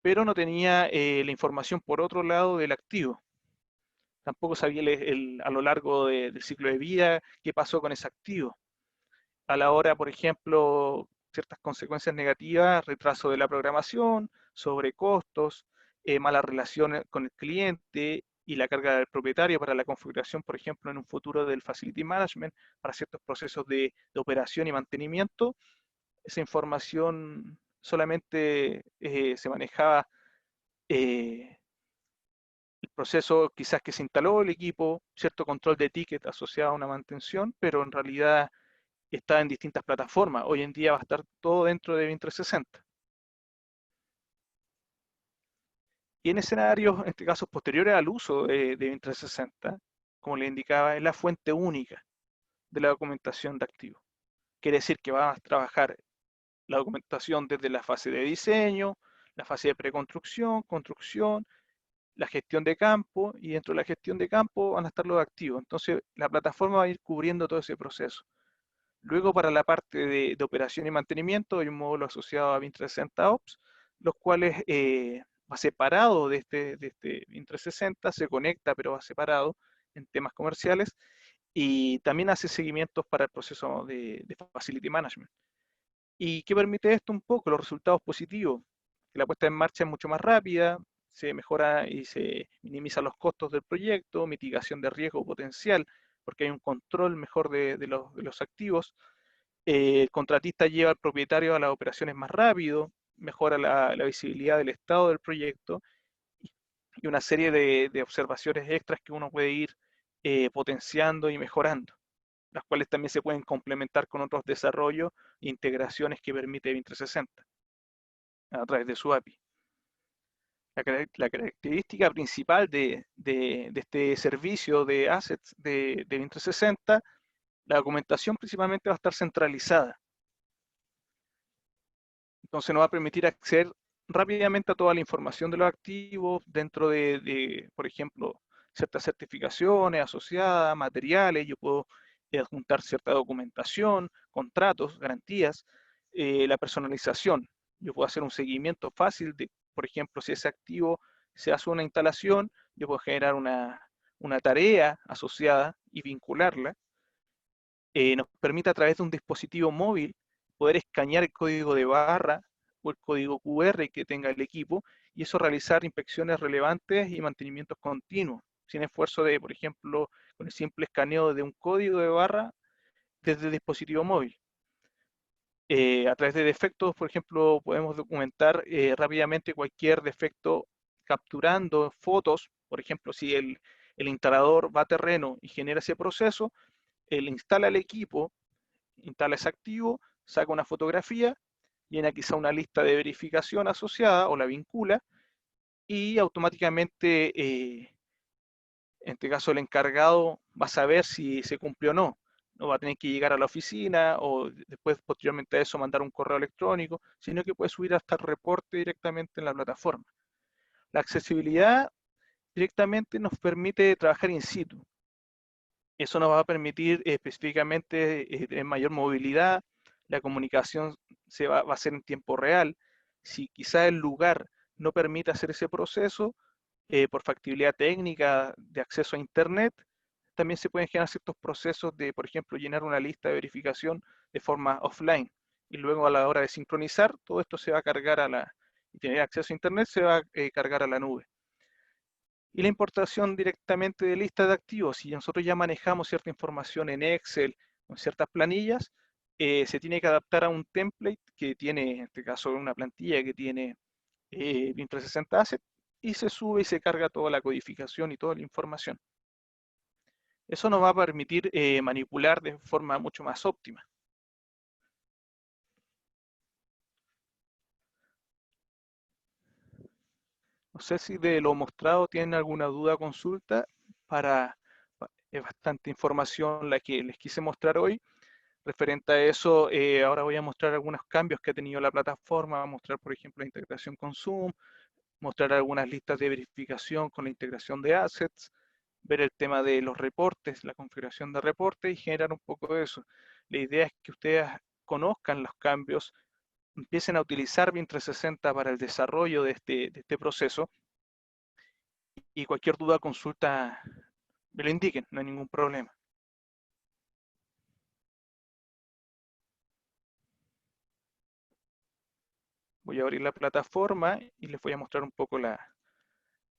pero no tenía la información por otro lado del activo. Tampoco sabía a lo largo del ciclo de vida qué pasó con ese activo. A la hora, por ejemplo, ciertas consecuencias negativas, retraso de la programación, sobrecostos, mala relación con el cliente y la carga del propietario para la configuración, por ejemplo, en un futuro del Facility Management, para ciertos procesos de operación y mantenimiento. Esa información solamente se manejaba eh, el proceso quizás que se instaló el equipo, cierto control de ticket asociado a una mantención, pero en realidad está en distintas plataformas. Hoy en día va a estar todo dentro de BIM 360. Y en escenarios, en este caso, posteriores al uso de BIM 360, como le indicaba, es la fuente única de la documentación de activos. Quiere decir que va a trabajar la documentación desde la fase de diseño, la fase de preconstrucción, construcción, la gestión de campo, y dentro de la gestión de campo van a estar los activos. Entonces, la plataforma va a ir cubriendo todo ese proceso. Luego, para la parte de operación y mantenimiento, hay un módulo asociado a BIM 360 Ops, los cuales va separado de este BIM 360, se conecta pero va separado en temas comerciales, y también hace seguimientos para el proceso de Facility Management. ¿Y qué permite esto un poco? Los resultados positivos, que la puesta en marcha es mucho más rápida, se mejora y se minimizan los costos del proyecto, mitigación de riesgo potencial, porque hay un control mejor de los activos. El contratista lleva al propietario a las operaciones más rápido, mejora la visibilidad del estado del proyecto y una serie de observaciones extras que uno puede ir potenciando y mejorando, las cuales también se pueden complementar con otros desarrollos e integraciones que permite BIM 360 a través de su API. La característica principal de este servicio de assets de BIM 360, la documentación principalmente va a estar centralizada. Entonces nos va a permitir acceder rápidamente a toda la información de los activos dentro por ejemplo, ciertas certificaciones asociadas, materiales. Yo puedo adjuntar cierta documentación, contratos, garantías, la personalización. Yo puedo hacer un seguimiento fácil de, por ejemplo, si ese activo se hace una instalación, yo puedo generar una tarea asociada y vincularla. Nos permite a través de un dispositivo móvil poder escanear el código de barra o el código QR que tenga el equipo, y eso realizar inspecciones relevantes y mantenimientos continuos, sin esfuerzo de, por ejemplo, con el simple escaneo de un código de barra desde el dispositivo móvil. A través de defectos, por ejemplo, podemos documentar rápidamente cualquier defecto capturando fotos. Por ejemplo, si el instalador va a terreno y genera ese proceso, él instala el equipo, instala ese activo, saca una fotografía, llena quizá una lista de verificación asociada o la vincula, y automáticamente, en este caso el encargado va a saber si se cumplió o no. No va a tener que llegar a la oficina o después posteriormente a eso mandar un correo electrónico, sino que puede subir hasta el reporte directamente en la plataforma. La accesibilidad directamente nos permite trabajar in situ. Eso nos va a permitir específicamente tener mayor movilidad, la comunicación va a ser en tiempo real. Si quizá el lugar no permite hacer ese proceso, por factibilidad técnica de acceso a Internet, también se pueden generar ciertos procesos de, por ejemplo, llenar una lista de verificación de forma offline. Y luego a la hora de sincronizar, todo esto se va a cargar y tener acceso a Internet se va a cargar a la nube. Y la importación directamente de listas de activos, si nosotros ya manejamos cierta información en Excel o en ciertas planillas, se tiene que adaptar a un template que tiene, en este caso, una plantilla que tiene BIM 360 Asset, y se sube y se carga toda la codificación y toda la información. Eso nos va a permitir manipular de forma mucho más óptima. No sé si de lo mostrado tienen alguna duda o consulta. Es bastante información la que les quise mostrar hoy. Referente a eso, ahora voy a mostrar algunos cambios que ha tenido la plataforma, mostrar por ejemplo la integración con Zoom, mostrar algunas listas de verificación con la integración de assets, ver el tema de los reportes, la configuración de reportes y generar un poco de eso. La idea es que ustedes conozcan los cambios, empiecen a utilizar BIM 360 para el desarrollo de este proceso y cualquier duda o consulta me lo indiquen, no hay ningún problema. Voy a abrir la plataforma y les voy a mostrar un poco la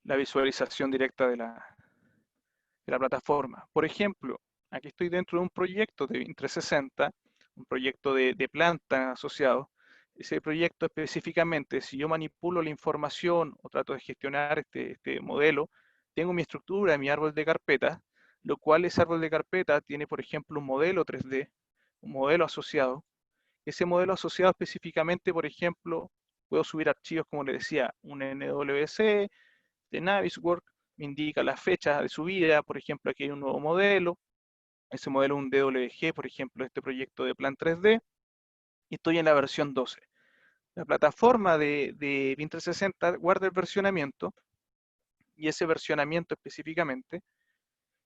visualización directa de la plataforma. Por ejemplo, aquí estoy dentro de un proyecto de BIM 360, un proyecto de planta asociado. Ese proyecto específicamente, si yo manipulo la información o trato de gestionar este modelo, tengo mi estructura, mi árbol de carpeta, lo cual ese árbol de carpeta tiene, por ejemplo, un modelo 3D, un modelo asociado. Ese modelo asociado específicamente, por ejemplo, puedo subir archivos, como les decía, un NWC, de Navisworks, me indica la fecha de subida, por ejemplo, aquí hay un nuevo modelo, ese modelo es un DWG, por ejemplo, este proyecto de Plan 3D, y estoy en la versión 12. La plataforma de BIM 360 guarda el versionamiento, y ese versionamiento específicamente,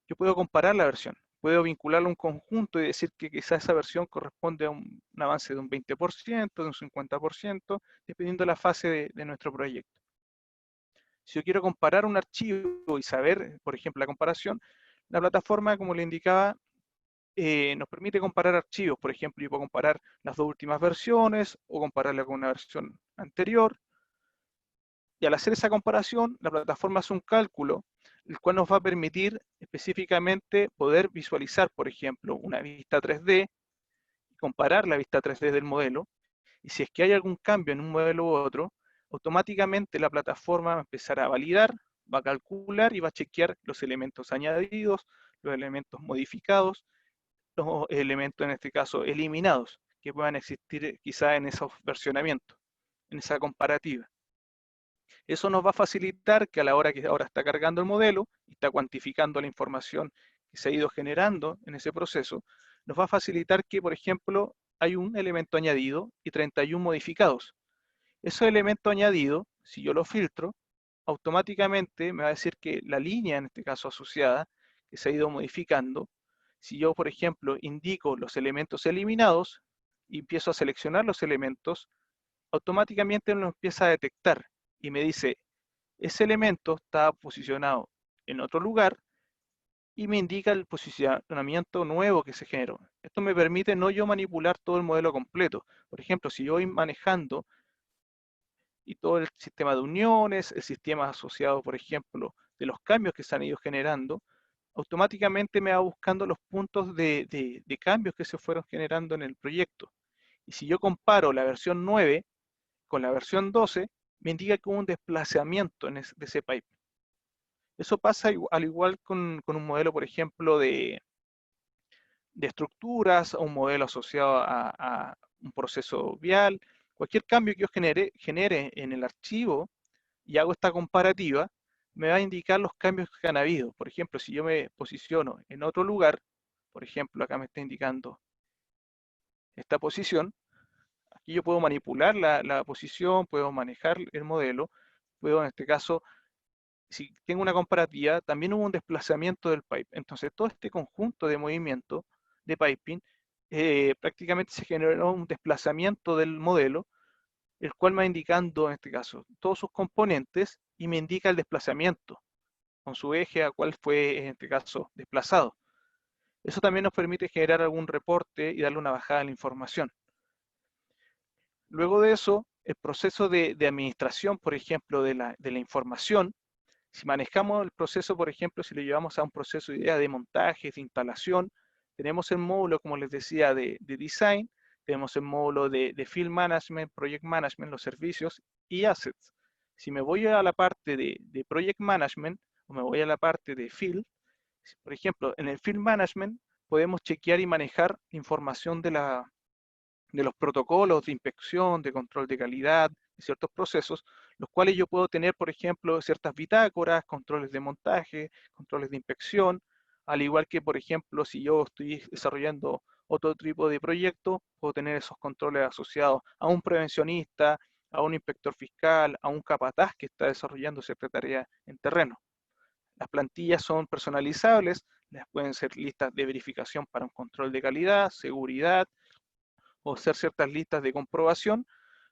yo puedo comparar la versión, puedo vincularlo a un conjunto y decir que quizás esa versión corresponde a un avance de un 20%, de un 50%, dependiendo de la fase de nuestro proyecto. Si yo quiero comparar un archivo y saber, por ejemplo, la comparación, la plataforma, como le indicaba, nos permite comparar archivos. Por ejemplo, yo puedo comparar las dos últimas versiones o compararla con una versión anterior. Y al hacer esa comparación, la plataforma hace un cálculo, el cual nos va a permitir específicamente poder visualizar, por ejemplo, una vista 3D, comparar la vista 3D del modelo, y si es que hay algún cambio en un modelo u otro, automáticamente la plataforma va a empezar a validar, va a calcular y va a chequear los elementos añadidos, los elementos modificados, los elementos en este caso eliminados, que puedan existir quizá en esos versionamientos, en esa comparativa. Eso nos va a facilitar que a la hora que ahora está cargando el modelo y está cuantificando la información que se ha ido generando en ese proceso, nos va a facilitar que, por ejemplo, hay un elemento añadido y 31 modificados. Esos elementos añadidos, si yo los filtro, automáticamente me va a decir que la línea, en este caso asociada, que se ha ido modificando, si yo, por ejemplo, indico los elementos eliminados y empiezo a seleccionar los elementos, automáticamente lo empieza a detectar y me dice, ese elemento está posicionado en otro lugar y me indica el posicionamiento nuevo que se generó. Esto me permite no yo manipular todo el modelo completo. Por ejemplo, si yo voy manejando y todo el sistema de uniones, el sistema asociado, por ejemplo, de los cambios que se han ido generando, automáticamente me va buscando los puntos de cambios que se fueron generando en el proyecto. Y si yo comparo la versión 9 con la versión 12, me indica que hubo un desplazamiento de ese pipe. Eso pasa al igual con un modelo, por ejemplo, de estructuras, o un modelo asociado a un proceso vial. Cualquier cambio que yo genere en el archivo y hago esta comparativa, me va a indicar los cambios que han habido. Por ejemplo, si yo me posiciono en otro lugar, por ejemplo, acá me está indicando esta posición, aquí yo puedo manipular la posición, puedo manejar el modelo, puedo en este caso, si tengo una comparativa, también hubo un desplazamiento del pipe. Entonces, todo este conjunto de movimiento de piping, prácticamente se generó un desplazamiento del modelo, el cual me va indicando, en este caso, todos sus componentes y me indica el desplazamiento con su eje a cuál fue, en este caso, desplazado. Eso también nos permite generar algún reporte y darle una bajada a la información. Luego de eso, el proceso de administración, por ejemplo, de la información, si manejamos el proceso, por ejemplo, si lo llevamos a un proceso de montaje, de instalación, tenemos el módulo, como les decía, de design, tenemos el módulo de field management, project management, los servicios y assets. Si me voy a la parte de project management o me voy a la parte de field, por ejemplo, en el field management podemos chequear y manejar información de los protocolos de inspección, de control de calidad, de ciertos procesos, los cuales yo puedo tener, por ejemplo, ciertas bitácoras, controles de montaje, controles de inspección, al igual que, por ejemplo, si yo estoy desarrollando otro tipo de proyecto, puedo tener esos controles asociados a un prevencionista, a un inspector fiscal, a un capataz que está desarrollando cierta tarea en terreno. Las plantillas son personalizables, las pueden ser listas de verificación para un control de calidad, seguridad, o ser ciertas listas de comprobación,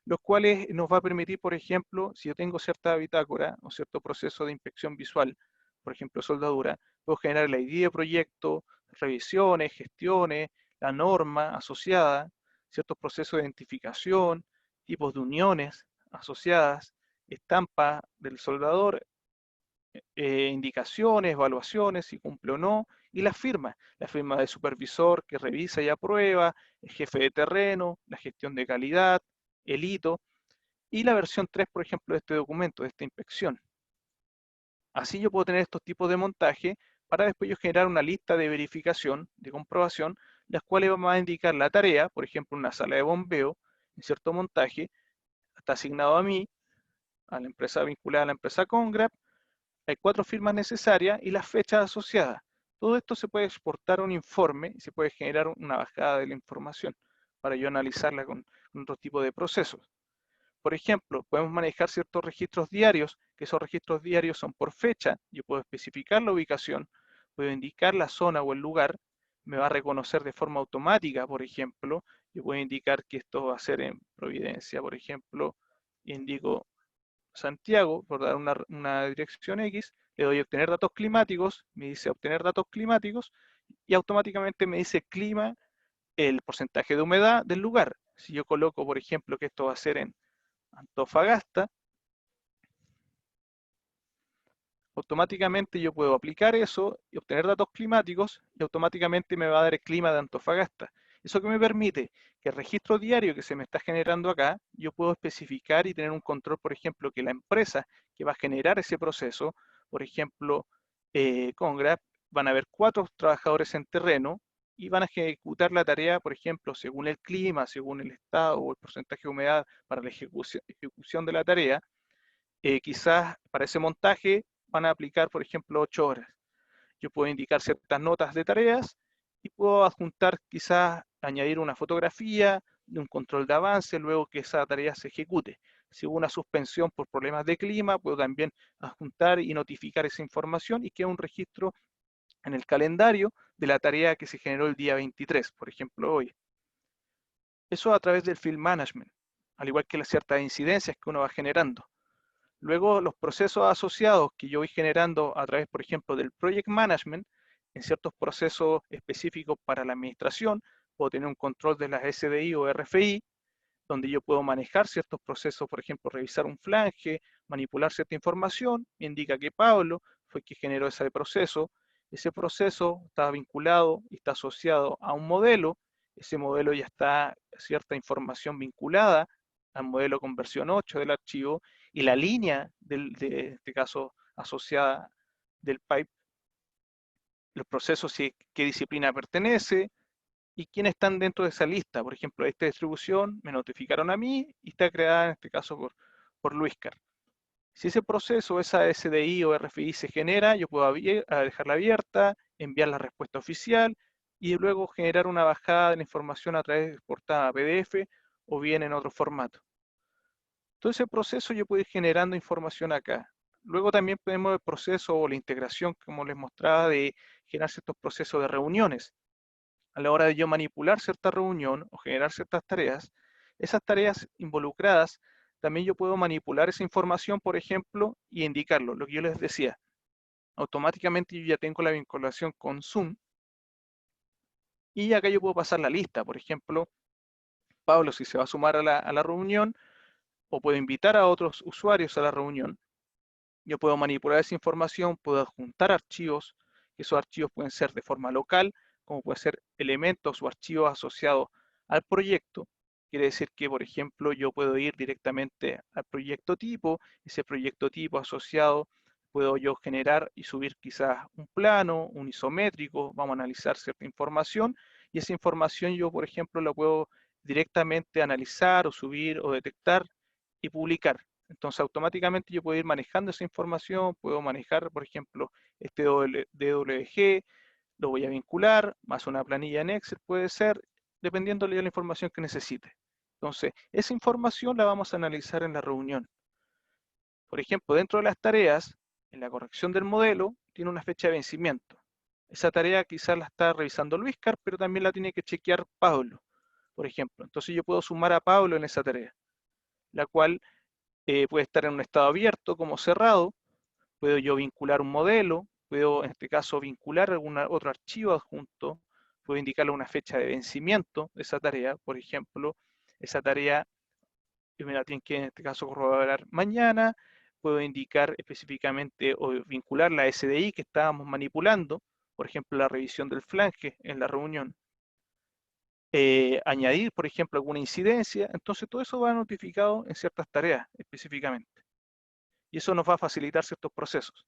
los cuales nos va a permitir, por ejemplo, si yo tengo cierta bitácora o cierto proceso de inspección visual, por ejemplo, soldadura, puedo generar el ID de proyecto, revisiones, gestiones, la norma asociada, ciertos procesos de identificación, tipos de uniones asociadas, estampa del soldador, indicaciones, evaluaciones, si cumple o no, y la firma del supervisor que revisa y aprueba, el jefe de terreno, la gestión de calidad, el hito, y la versión 3, por ejemplo, de este documento, de esta inspección. Así yo puedo tener estos tipos de montaje para después yo generar una lista de verificación, de comprobación, las cuales vamos a indicar la tarea, por ejemplo, una sala de bombeo, en cierto montaje, está asignado a mí, a la empresa vinculada a la empresa Congrap, hay 4 firmas necesarias y las fechas asociadas. Todo esto se puede exportar a un informe y se puede generar una bajada de la información para yo analizarla con otro tipo de procesos. Por ejemplo, podemos manejar ciertos registros diarios, que esos registros diarios son por fecha. Yo puedo especificar la ubicación, puedo indicar la zona o el lugar, me va a reconocer de forma automática, por ejemplo. Yo puedo indicar que esto va a ser en Providencia, por ejemplo, indico Santiago, por dar una dirección X, le doy obtener datos climáticos, me dice obtener datos climáticos y automáticamente me dice clima, el porcentaje de humedad del lugar. Si yo coloco, por ejemplo, que esto va a ser en Antofagasta, automáticamente yo puedo aplicar eso y obtener datos climáticos y automáticamente me va a dar el clima de Antofagasta. Eso que me permite que el registro diario que se me está generando acá, yo puedo especificar y tener un control, por ejemplo, que la empresa que va a generar ese proceso, por ejemplo, Congrap, van a haber 4 trabajadores en terreno y van a ejecutar la tarea, por ejemplo, según el clima, según el estado o el porcentaje de humedad para la ejecución de la tarea. Quizás para ese montaje van a aplicar, por ejemplo, 8 horas. Yo puedo indicar ciertas notas de tareas y puedo adjuntar, quizás añadir una fotografía de un control de avance luego que esa tarea se ejecute. Si hubo una suspensión por problemas de clima, puedo también adjuntar y notificar esa información y queda un registro en el calendario de la tarea que se generó el día 23, por ejemplo, hoy. Eso a través del field management, al igual que las ciertas incidencias que uno va generando. Luego, los procesos asociados que yo voy generando a través, por ejemplo, del project management, en ciertos procesos específicos para la administración, puedo tener un control de las SDI o RFI, donde yo puedo manejar ciertos procesos, por ejemplo, revisar un flange, manipular cierta información, me indica que Pablo fue quien generó ese proceso está vinculado y está asociado a un modelo, ese modelo ya está cierta información vinculada al modelo con versión 8 del archivo, y la línea de este caso asociada del pipe, los procesos, qué disciplina pertenece, y quiénes están dentro de esa lista. Por ejemplo, esta distribución me notificaron a mí y está creada en este caso por Luiscar. Si ese proceso, esa SDI o RFI se genera, yo puedo dejarla abierta, enviar la respuesta oficial y luego generar una bajada de la información a través de portada PDF o bien en otro formato. Todo ese proceso yo puedo ir generando información acá. Luego también tenemos el proceso o la integración, como les mostraba, de generar ciertos procesos de reuniones. A la hora de yo manipular cierta reunión o generar ciertas tareas, esas tareas involucradas, también yo puedo manipular esa información, por ejemplo, y indicarlo, lo que yo les decía. Automáticamente yo ya tengo la vinculación con Zoom y acá yo puedo pasar la lista. Por ejemplo, Pablo, si se va a sumar a la reunión o puedo invitar a otros usuarios a la reunión, yo puedo manipular esa información, puedo adjuntar archivos, que esos archivos pueden ser de forma local, como pueden ser elementos o archivos asociados al proyecto. Quiere decir que, por ejemplo, yo puedo ir directamente al proyecto tipo, ese proyecto tipo asociado, puedo yo generar y subir quizás un plano, un isométrico, vamos a analizar cierta información, y esa información yo, por ejemplo, la puedo directamente analizar o subir o detectar y publicar Entonces, automáticamente yo puedo ir manejando esa información, puedo manejar, por ejemplo, este DWG, lo voy a vincular, más una planilla en Excel puede ser, dependiendo de la información que necesite. Entonces, esa información la vamos a analizar en la reunión. Por ejemplo, dentro de las tareas, en la corrección del modelo, tiene una fecha de vencimiento. Esa tarea quizás la está revisando Luiscar, pero también la tiene que chequear Pablo, por ejemplo. Entonces yo puedo sumar a Pablo en esa tarea, la cual puede estar en un estado abierto como cerrado. Puedo yo vincular un modelo, puedo en este caso vincular algún otro archivo adjunto, puedo indicarle una fecha de vencimiento de esa tarea, por ejemplo, esa tarea me la tienen que en este caso corroborar mañana, puedo indicar específicamente o vincular la SDI que estábamos manipulando, por ejemplo la revisión del flange en la reunión, añadir por ejemplo alguna incidencia, entonces todo eso va notificado en ciertas tareas específicamente y eso nos va a facilitar ciertos procesos.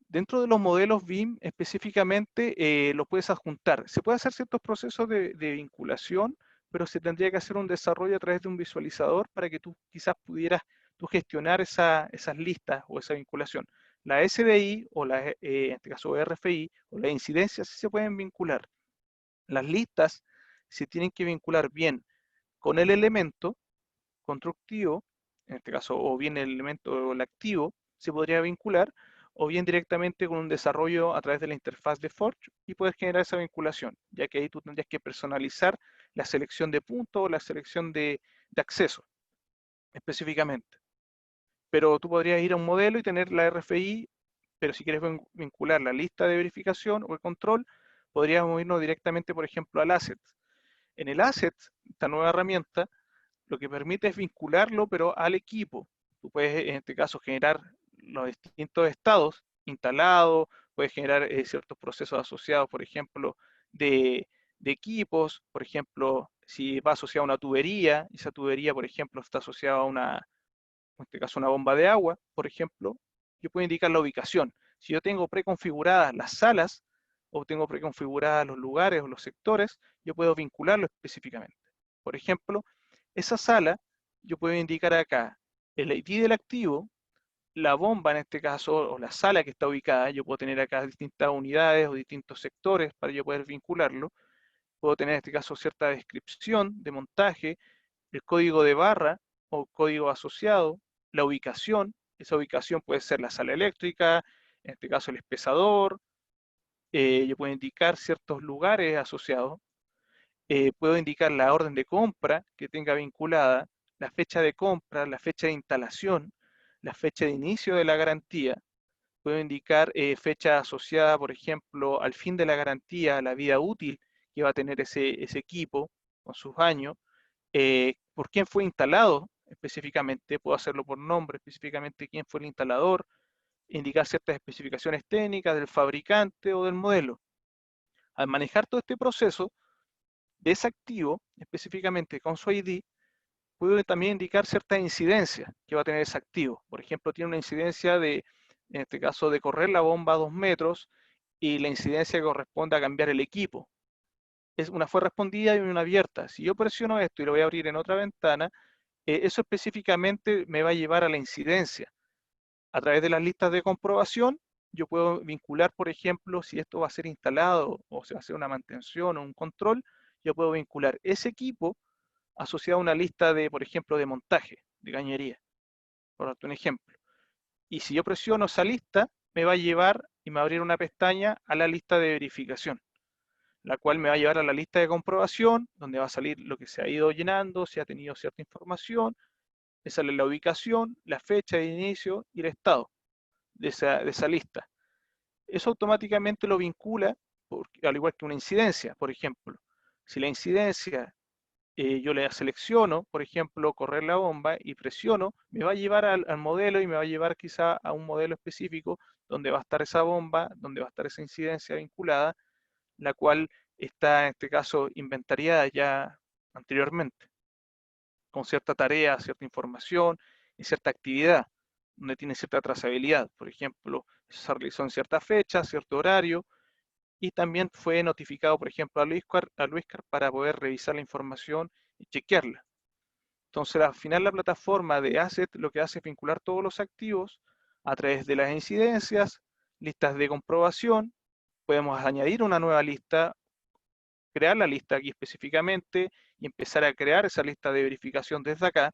Dentro de los modelos BIM específicamente los puedes adjuntar. Se puede hacer ciertos procesos de vinculación, pero se tendría que hacer un desarrollo a través de un visualizador para que tú quizás pudieras tú gestionar esas listas o esa vinculación. La SDI o en este caso RFI o las incidencias sí se pueden vincular. Las listas se tienen que vincular bien con el elemento constructivo, en este caso, o bien el elemento o el activo, se podría vincular, o bien directamente con un desarrollo a través de la interfaz de Forge y poder generar esa vinculación, ya que ahí tú tendrías que personalizar la selección de puntos o la selección de acceso específicamente. Pero tú podrías ir a un modelo y tener la RFI, pero si quieres vincular la lista de verificación o el control, podríamos irnos directamente, por ejemplo, al asset. En el asset, esta nueva herramienta, lo que permite es vincularlo, pero al equipo. Tú puedes, en este caso, generar los distintos estados instalados, puedes generar ciertos procesos asociados, por ejemplo, de equipos, por ejemplo, si va asociado a una tubería, y esa tubería, por ejemplo, está asociada a una, en este caso, una bomba de agua, por ejemplo, yo puedo indicar la ubicación. Si yo tengo preconfiguradas las salas o tengo preconfiguradas los lugares o los sectores, yo puedo vincularlo específicamente. Por ejemplo, esa sala, yo puedo indicar acá el ID del activo, la bomba en este caso, o la sala que está ubicada, yo puedo tener acá distintas unidades o distintos sectores para yo poder vincularlo. Puedo tener en este caso cierta descripción de montaje, el código de barra o código asociado, la ubicación, esa ubicación puede ser la sala eléctrica, en este caso el espesador, yo puedo indicar ciertos lugares asociados, puedo indicar la orden de compra que tenga vinculada, la fecha de compra, la fecha de instalación, la fecha de inicio de la garantía, puedo indicar fecha asociada, por ejemplo, al fin de la garantía, la vida útil que va a tener ese equipo con sus años, por quién fue instalado específicamente, puedo hacerlo por nombre específicamente quién fue el instalador, indicar ciertas especificaciones técnicas del fabricante o del modelo. Al manejar todo este proceso de ese activo, específicamente con su ID, puedo también indicar ciertas incidencias que va a tener ese activo. Por ejemplo, tiene una incidencia de, en este caso, de correr la bomba a 2 metros y la incidencia que corresponde a cambiar el equipo. Una fue respondida y una abierta. Si yo presiono esto y lo voy a abrir en otra ventana, eso específicamente me va a llevar a la incidencia. A través de las listas de comprobación, yo puedo vincular, por ejemplo, si esto va a ser instalado o se va a hacer una mantención o un control, yo puedo vincular ese equipo asociado a una lista de, por ejemplo, de montaje, de cañería, por darte un ejemplo. Y si yo presiono esa lista, me va a llevar y me va a abrir una pestaña a la lista de verificación, la cual me va a llevar a la lista de comprobación, donde va a salir lo que se ha ido llenando, si ha tenido cierta información, me sale la ubicación, la fecha de inicio y el estado de esa lista. Eso automáticamente lo vincula, al igual que una incidencia, por ejemplo. Si la incidencia yo le selecciono, por ejemplo, correr la bomba y presiono, me va a llevar al modelo y me va a llevar quizá a un modelo específico donde va a estar esa bomba, donde va a estar esa incidencia vinculada, la cual está en este caso inventariada ya anteriormente, con cierta tarea, cierta información y cierta actividad, donde tiene cierta trazabilidad. Por ejemplo, se realizó en cierta fecha, cierto horario, y también fue notificado, por ejemplo, a Luiscar para poder revisar la información y chequearla. Entonces, al final la plataforma de Asset lo que hace es vincular todos los activos a través de las incidencias, listas de comprobación, podemos añadir una nueva lista, crear la lista aquí específicamente y empezar a crear esa lista de verificación desde acá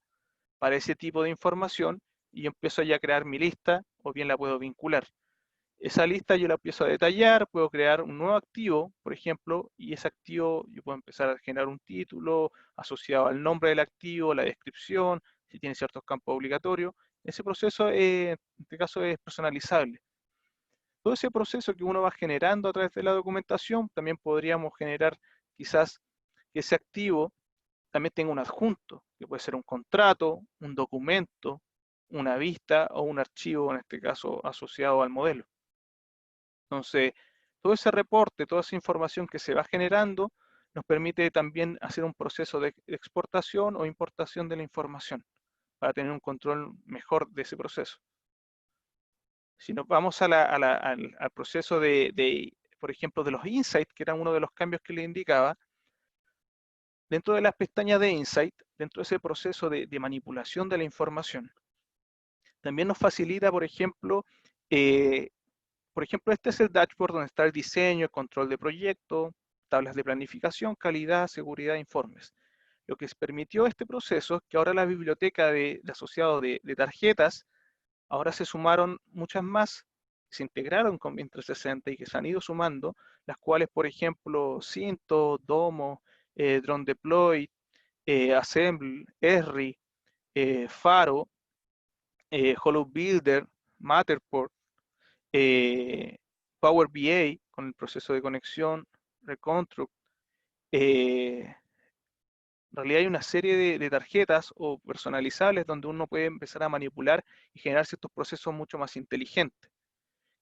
para ese tipo de información y yo empiezo ya a crear mi lista o bien la puedo vincular. Esa lista yo la empiezo a detallar, puedo crear un nuevo activo, por ejemplo, y ese activo yo puedo empezar a generar un título asociado al nombre del activo, la descripción, si tiene ciertos campos obligatorios. Ese proceso, en este caso, es personalizable. Todo ese proceso que uno va generando a través de la documentación, también podríamos generar quizás que ese activo también tenga un adjunto, que puede ser un contrato, un documento, una vista o un archivo, en este caso, asociado al modelo. Entonces, todo ese reporte, toda esa información que se va generando, nos permite también hacer un proceso de exportación o importación de la información para tener un control mejor de ese proceso. Si nos vamos al proceso por ejemplo, de los insights, que era uno de los cambios que le indicaba, dentro de las pestañas de insight, dentro de ese proceso de manipulación de la información, también nos facilita, por ejemplo, este es el dashboard donde está el diseño, el control de proyecto, tablas de planificación, calidad, seguridad, informes. Lo que permitió este proceso es que ahora la biblioteca de asociado de tarjetas, ahora se sumaron muchas más, se integraron con Mint360 y que se han ido sumando, las cuales, por ejemplo, Cinto, Domo, Drone Deploy, Assemble, Esri, Faro, Hollow Builder, Matterport, eh, Power BI con el proceso de conexión, Reconstruct. En realidad hay una serie de tarjetas o personalizables donde uno puede empezar a manipular y generar ciertos procesos mucho más inteligentes.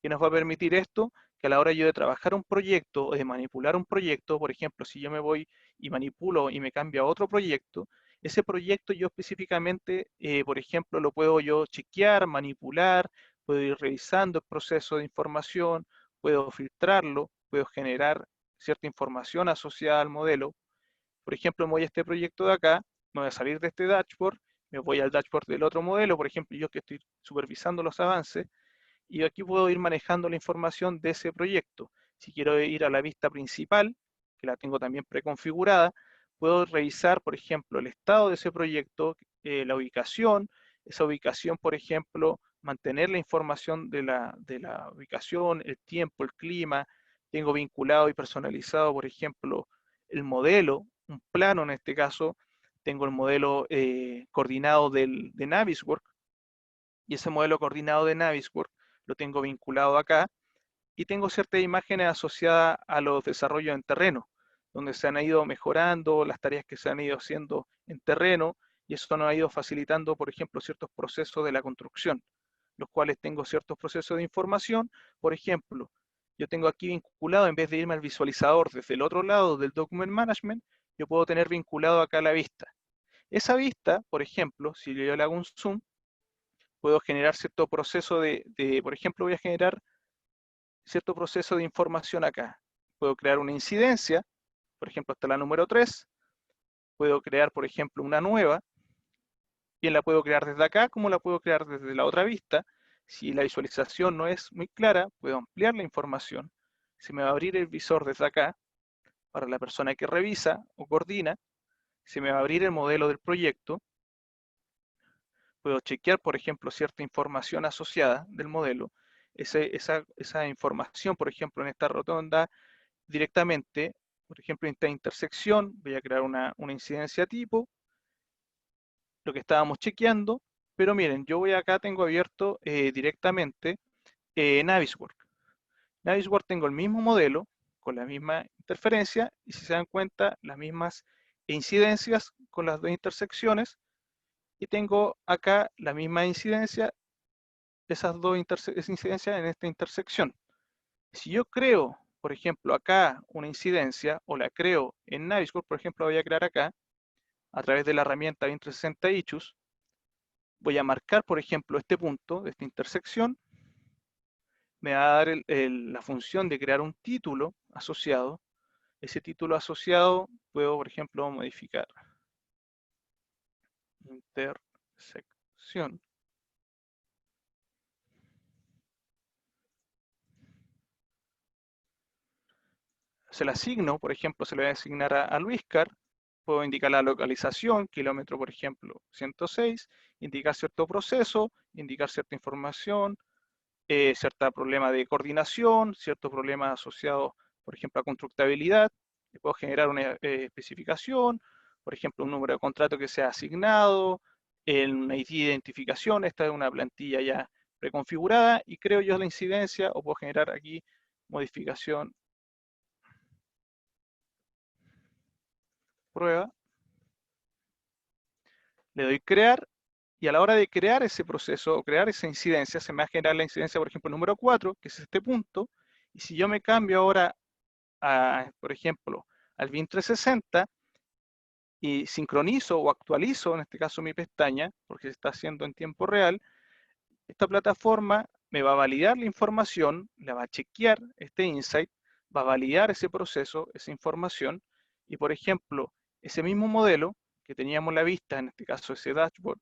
¿Qué nos va a permitir esto? Que a la hora yo de trabajar un proyecto o de manipular un proyecto, por ejemplo, si yo me voy y manipulo y me cambio a otro proyecto, ese proyecto yo específicamente, por ejemplo, lo puedo yo chequear, manipular, puedo ir revisando el proceso de información, puedo filtrarlo, puedo generar cierta información asociada al modelo. Por ejemplo, me voy a este proyecto de acá, me voy a salir de este dashboard, me voy al dashboard del otro modelo, por ejemplo, yo que estoy supervisando los avances, y aquí puedo ir manejando la información de ese proyecto. Si quiero ir a la vista principal, que la tengo también preconfigurada, puedo revisar, por ejemplo, el estado de ese proyecto, la ubicación, esa ubicación, por ejemplo, mantener la información de la ubicación, el tiempo, el clima, tengo vinculado y personalizado, por ejemplo, el modelo, un plano en este caso, tengo el modelo coordinado de Naviswork, y ese modelo coordinado de Naviswork lo tengo vinculado acá y tengo ciertas imágenes asociadas a los desarrollos en terreno, donde se han ido mejorando las tareas que se han ido haciendo en terreno y eso nos ha ido facilitando, por ejemplo, ciertos procesos de la construcción, los cuales tengo ciertos procesos de información. Por ejemplo, yo tengo aquí vinculado, en vez de irme al visualizador desde el otro lado del Document Management, yo puedo tener vinculado acá la vista. Esa vista, por ejemplo, si yo le hago un zoom, puedo generar cierto proceso por ejemplo, voy a generar cierto proceso de información acá. Puedo crear una incidencia, por ejemplo, hasta la número 3. Puedo crear, por ejemplo, una nueva. Bien la puedo crear desde acá, como la puedo crear desde la otra vista. Si la visualización no es muy clara, puedo ampliar la información. Se me va a abrir el visor desde acá para la persona que revisa o coordina. Se me va a abrir el modelo del proyecto. Puedo chequear, por ejemplo, cierta información asociada del modelo. Esa información, por ejemplo, en esta rotonda, directamente, por ejemplo, en esta intersección, voy a crear una incidencia tipo, lo que estábamos chequeando, pero miren, yo voy acá, tengo abierto directamente Naviswork. Naviswork tengo el mismo modelo, con la misma interferencia, y si se dan cuenta, las mismas incidencias con las dos intersecciones, y tengo acá la misma incidencia, esas dos incidencias en esta intersección. Si yo creo, por ejemplo, acá una incidencia, o la creo en Naviswork, por ejemplo, voy a crear acá, a través de la herramienta Vint360 Issues, voy a marcar, por ejemplo, este punto de esta intersección, me va a dar la función de crear un título asociado. Ese título asociado puedo, por ejemplo, modificar. intersección. Se le asigno, por ejemplo, se le voy a asignar a Luiscar, puedo indicar la localización, kilómetro, por ejemplo, 106, indicar cierto proceso, indicar cierta información, cierto problema de coordinación, cierto problema asociado, por ejemplo, a constructabilidad. Le puedo generar una especificación, por ejemplo, un número de contrato que sea asignado, una ID de identificación, esta es una plantilla ya preconfigurada, y creo yo la incidencia, o puedo generar aquí modificación prueba, le doy crear, y a la hora de crear ese proceso o crear esa incidencia, se me va a generar la incidencia, por ejemplo, número 4, que es este punto, y si yo me cambio ahora, por ejemplo, al BIM 360 y sincronizo o actualizo, en este caso mi pestaña, porque se está haciendo en tiempo real, esta plataforma me va a validar la información, la va a chequear este insight, va a validar ese proceso, esa información, y por ejemplo, ese mismo modelo que teníamos a la vista, en este caso ese dashboard,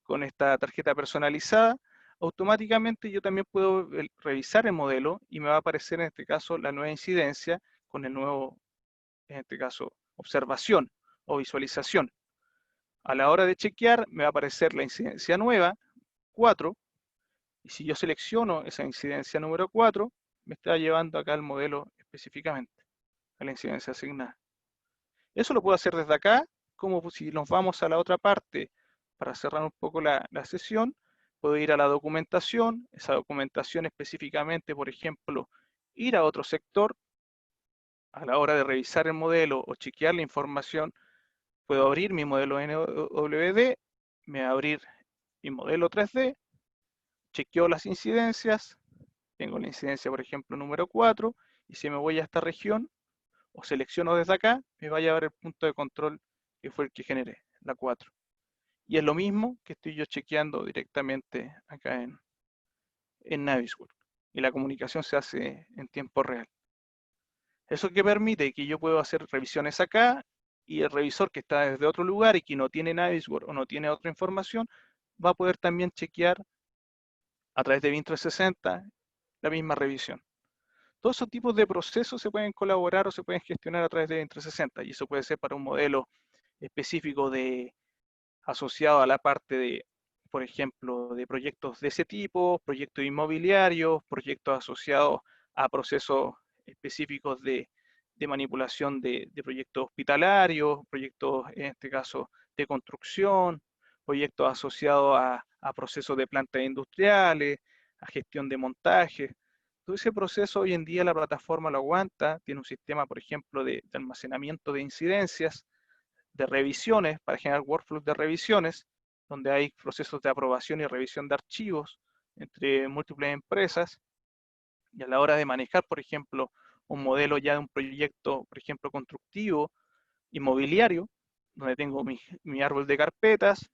con esta tarjeta personalizada, automáticamente yo también puedo revisar el modelo y me va a aparecer en este caso la nueva incidencia con el nuevo, en este caso, observación o visualización. A la hora de chequear me va a aparecer la incidencia nueva, 4, y si yo selecciono esa incidencia número 4, me está llevando acá el modelo específicamente, a la incidencia asignada. Eso lo puedo hacer desde acá, como si nos vamos a la otra parte, para cerrar un poco la sesión, puedo ir a la documentación, esa documentación específicamente, por ejemplo, ir a otro sector, a la hora de revisar el modelo o chequear la información, puedo abrir mi modelo NWD, me va a abrir mi modelo 3D, chequeo las incidencias, tengo la incidencia, por ejemplo, número 4, y si me voy a esta región, o selecciono desde acá, me va a llevar el punto de control que fue el que generé, la 4. Y es lo mismo que estoy yo chequeando directamente acá en Navisworks. Y la comunicación se hace en tiempo real. Eso que permite que yo puedo hacer revisiones acá y el revisor que está desde otro lugar y que no tiene Navisworks o no tiene otra información, va a poder también chequear a través de BIM 360 la misma revisión. Todos esos tipos de procesos se pueden colaborar o se pueden gestionar a través de BIM 360 y eso puede ser para un modelo específico asociado a la parte de, por ejemplo, de proyectos de ese tipo, proyectos inmobiliarios, proyectos asociados a procesos específicos de manipulación de proyectos hospitalarios, proyectos, en este caso, de construcción, proyectos asociados a procesos de plantas industriales, a gestión de montaje. Todo ese proceso hoy en día la plataforma lo aguanta, tiene un sistema, por ejemplo, de almacenamiento de incidencias, de revisiones, para generar workflows de revisiones, donde hay procesos de aprobación y revisión de archivos entre múltiples empresas, y a la hora de manejar, por ejemplo, un modelo ya de un proyecto, por ejemplo, constructivo, inmobiliario, donde tengo mi árbol de carpetas,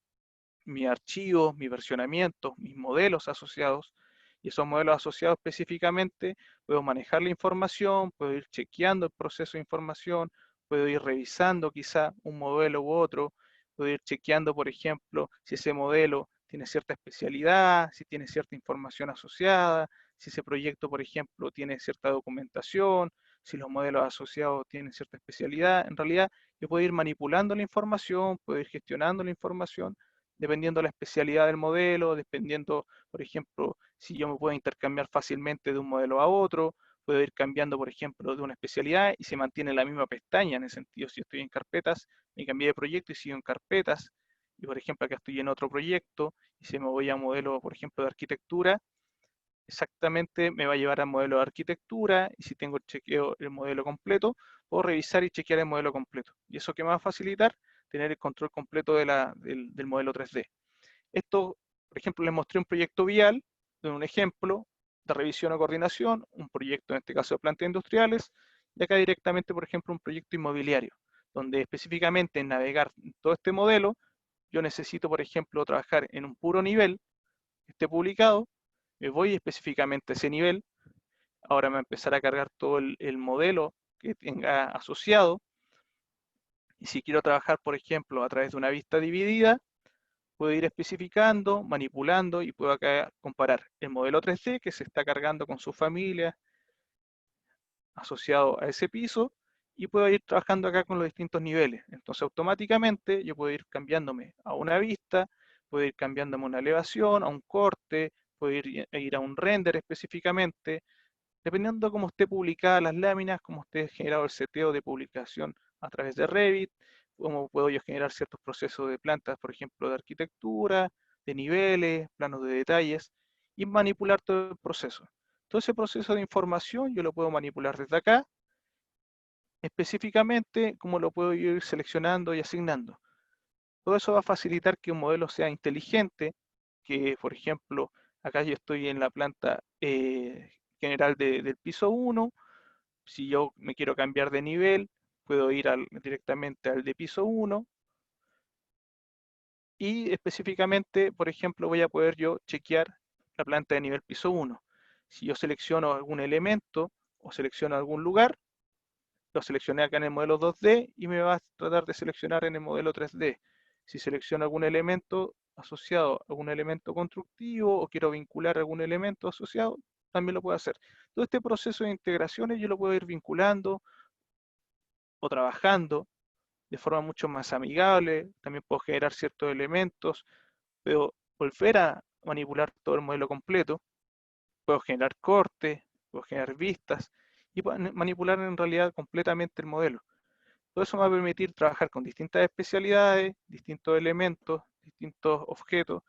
mis archivos, mis versionamientos, mis modelos asociados, y esos modelos asociados específicamente, puedo manejar la información, puedo ir chequeando el proceso de información, puedo ir revisando quizá un modelo u otro, puedo ir chequeando, por ejemplo, si ese modelo tiene cierta especialidad, si tiene cierta información asociada, si ese proyecto, por ejemplo, tiene cierta documentación, si los modelos asociados tienen cierta especialidad. En realidad, yo puedo ir manipulando la información, puedo ir gestionando la información dependiendo de la especialidad del modelo, dependiendo, por ejemplo, si yo me puedo intercambiar fácilmente de un modelo a otro, puedo ir cambiando, por ejemplo, de una especialidad y se mantiene la misma pestaña, en el sentido, si estoy en carpetas, me cambié de proyecto y sigo en carpetas, y por ejemplo, acá estoy en otro proyecto, y si me voy a modelo, por ejemplo, de arquitectura, exactamente me va a llevar al modelo de arquitectura, y si tengo el chequeo el modelo completo, puedo revisar y chequear el modelo completo. ¿Y eso qué me va a facilitar? Tener el control completo del modelo 3D. Esto, por ejemplo, les mostré un proyecto vial, de un ejemplo de revisión o coordinación, un proyecto en este caso de plantas industriales, y acá directamente, por ejemplo, un proyecto inmobiliario, donde específicamente en navegar todo este modelo, yo necesito, por ejemplo, trabajar en un puro nivel que esté publicado, me voy específicamente a ese nivel, ahora me va a empezar a cargar todo el modelo que tenga asociado, y si quiero trabajar, por ejemplo, a través de una vista dividida, puedo ir especificando, manipulando y puedo acá comparar el modelo 3D que se está cargando con su familia asociado a ese piso y puedo ir trabajando acá con los distintos niveles. Entonces automáticamente yo puedo ir cambiándome a una vista, puedo ir cambiándome a una elevación, a un corte, puedo ir a un render específicamente, dependiendo de cómo esté publicada las láminas, cómo esté generado el seteo de publicación a través de Revit, cómo puedo yo generar ciertos procesos de plantas, por ejemplo, de arquitectura, de niveles, planos de detalles, y manipular todo el proceso. Todo ese proceso de información yo lo puedo manipular desde acá, específicamente cómo lo puedo ir seleccionando y asignando. Todo eso va a facilitar que un modelo sea inteligente, que por ejemplo, acá yo estoy en la planta general del piso 1, si yo me quiero cambiar de nivel, puedo ir directamente al de piso 1 y específicamente, por ejemplo, voy a poder yo chequear la planta de nivel piso 1. Si yo selecciono algún elemento o selecciono algún lugar, lo seleccioné acá en el modelo 2D y me va a tratar de seleccionar en el modelo 3D. Si selecciono algún elemento asociado a algún elemento constructivo o quiero vincular algún elemento asociado, también lo puedo hacer. Todo este proceso de integraciones yo lo puedo ir vinculando o trabajando de forma mucho más amigable. También puedo generar ciertos elementos, puedo volver a manipular todo el modelo completo, puedo generar cortes, puedo generar vistas y puedo manipular en realidad completamente el modelo. Todo eso me va a permitir trabajar con distintas especialidades, distintos elementos, distintos objetos,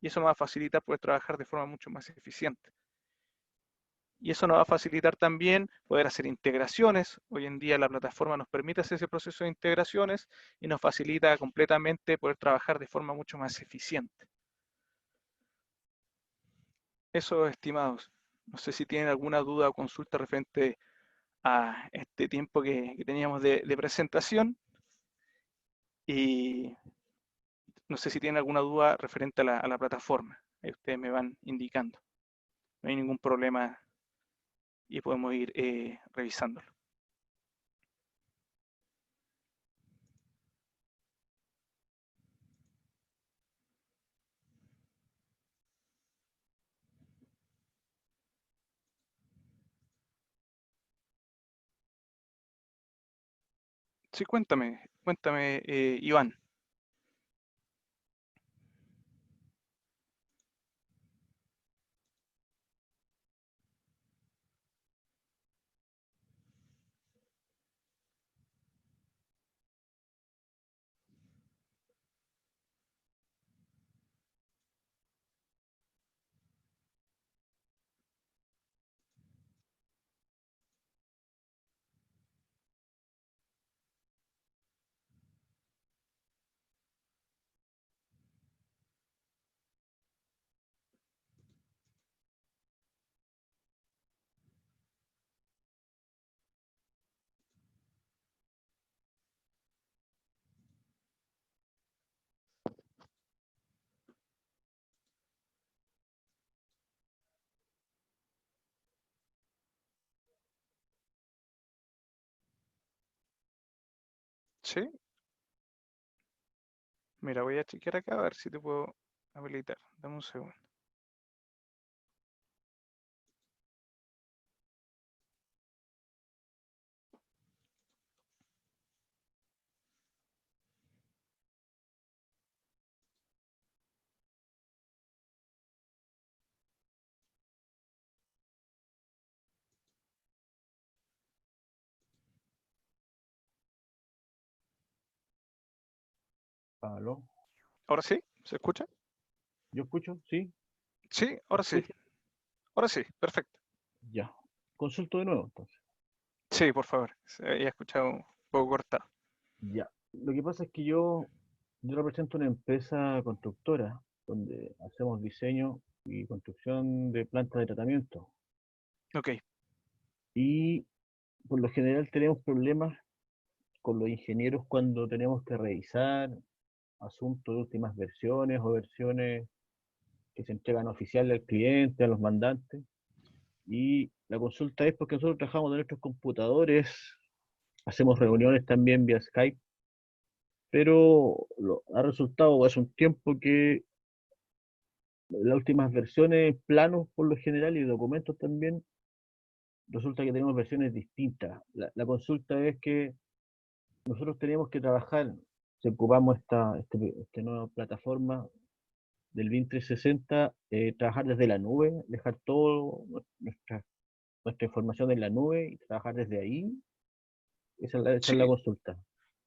y eso me va a facilitar poder trabajar de forma mucho más eficiente. Y eso nos va a facilitar también poder hacer integraciones. Hoy en día la plataforma nos permite hacer ese proceso de integraciones y nos facilita completamente poder trabajar de forma mucho más eficiente. Eso, estimados. No sé si tienen alguna duda o consulta referente a este tiempo que teníamos de presentación. Y no sé si tienen alguna duda referente a la plataforma. Ahí ustedes me van indicando. No hay ningún problema y podemos ir revisándolo. Sí, cuéntame, Iván. Sí, mira, voy a chequear acá a ver si te puedo habilitar. Dame un segundo. ¿Aló? ¿Ahora sí? ¿Se escucha? ¿Yo escucho? ¿Sí? Sí, ¿Me ahora sí. escucha? Ahora sí, perfecto. Ya. Consulto de nuevo, entonces. Sí, por favor. Se había escuchado un poco cortado. Ya. Lo que pasa es que yo represento una empresa constructora donde hacemos diseño y construcción de plantas de tratamiento. Ok, Y por lo general tenemos problemas con los ingenieros cuando tenemos que revisar asuntos de últimas versiones o versiones que se entregan oficiales al cliente, a los mandantes. Y la consulta es porque nosotros trabajamos en nuestros computadores, hacemos reuniones también vía Skype pero ha resultado hace un tiempo que las últimas versiones, planos por lo general y documentos también, resulta que tenemos versiones distintas. La consulta es que nosotros tenemos que trabajar, si ocupamos esta nueva plataforma del BIM 360, trabajar desde la nube, dejar toda nuestra información en la nube y trabajar desde ahí. Esa es la Sí, consulta.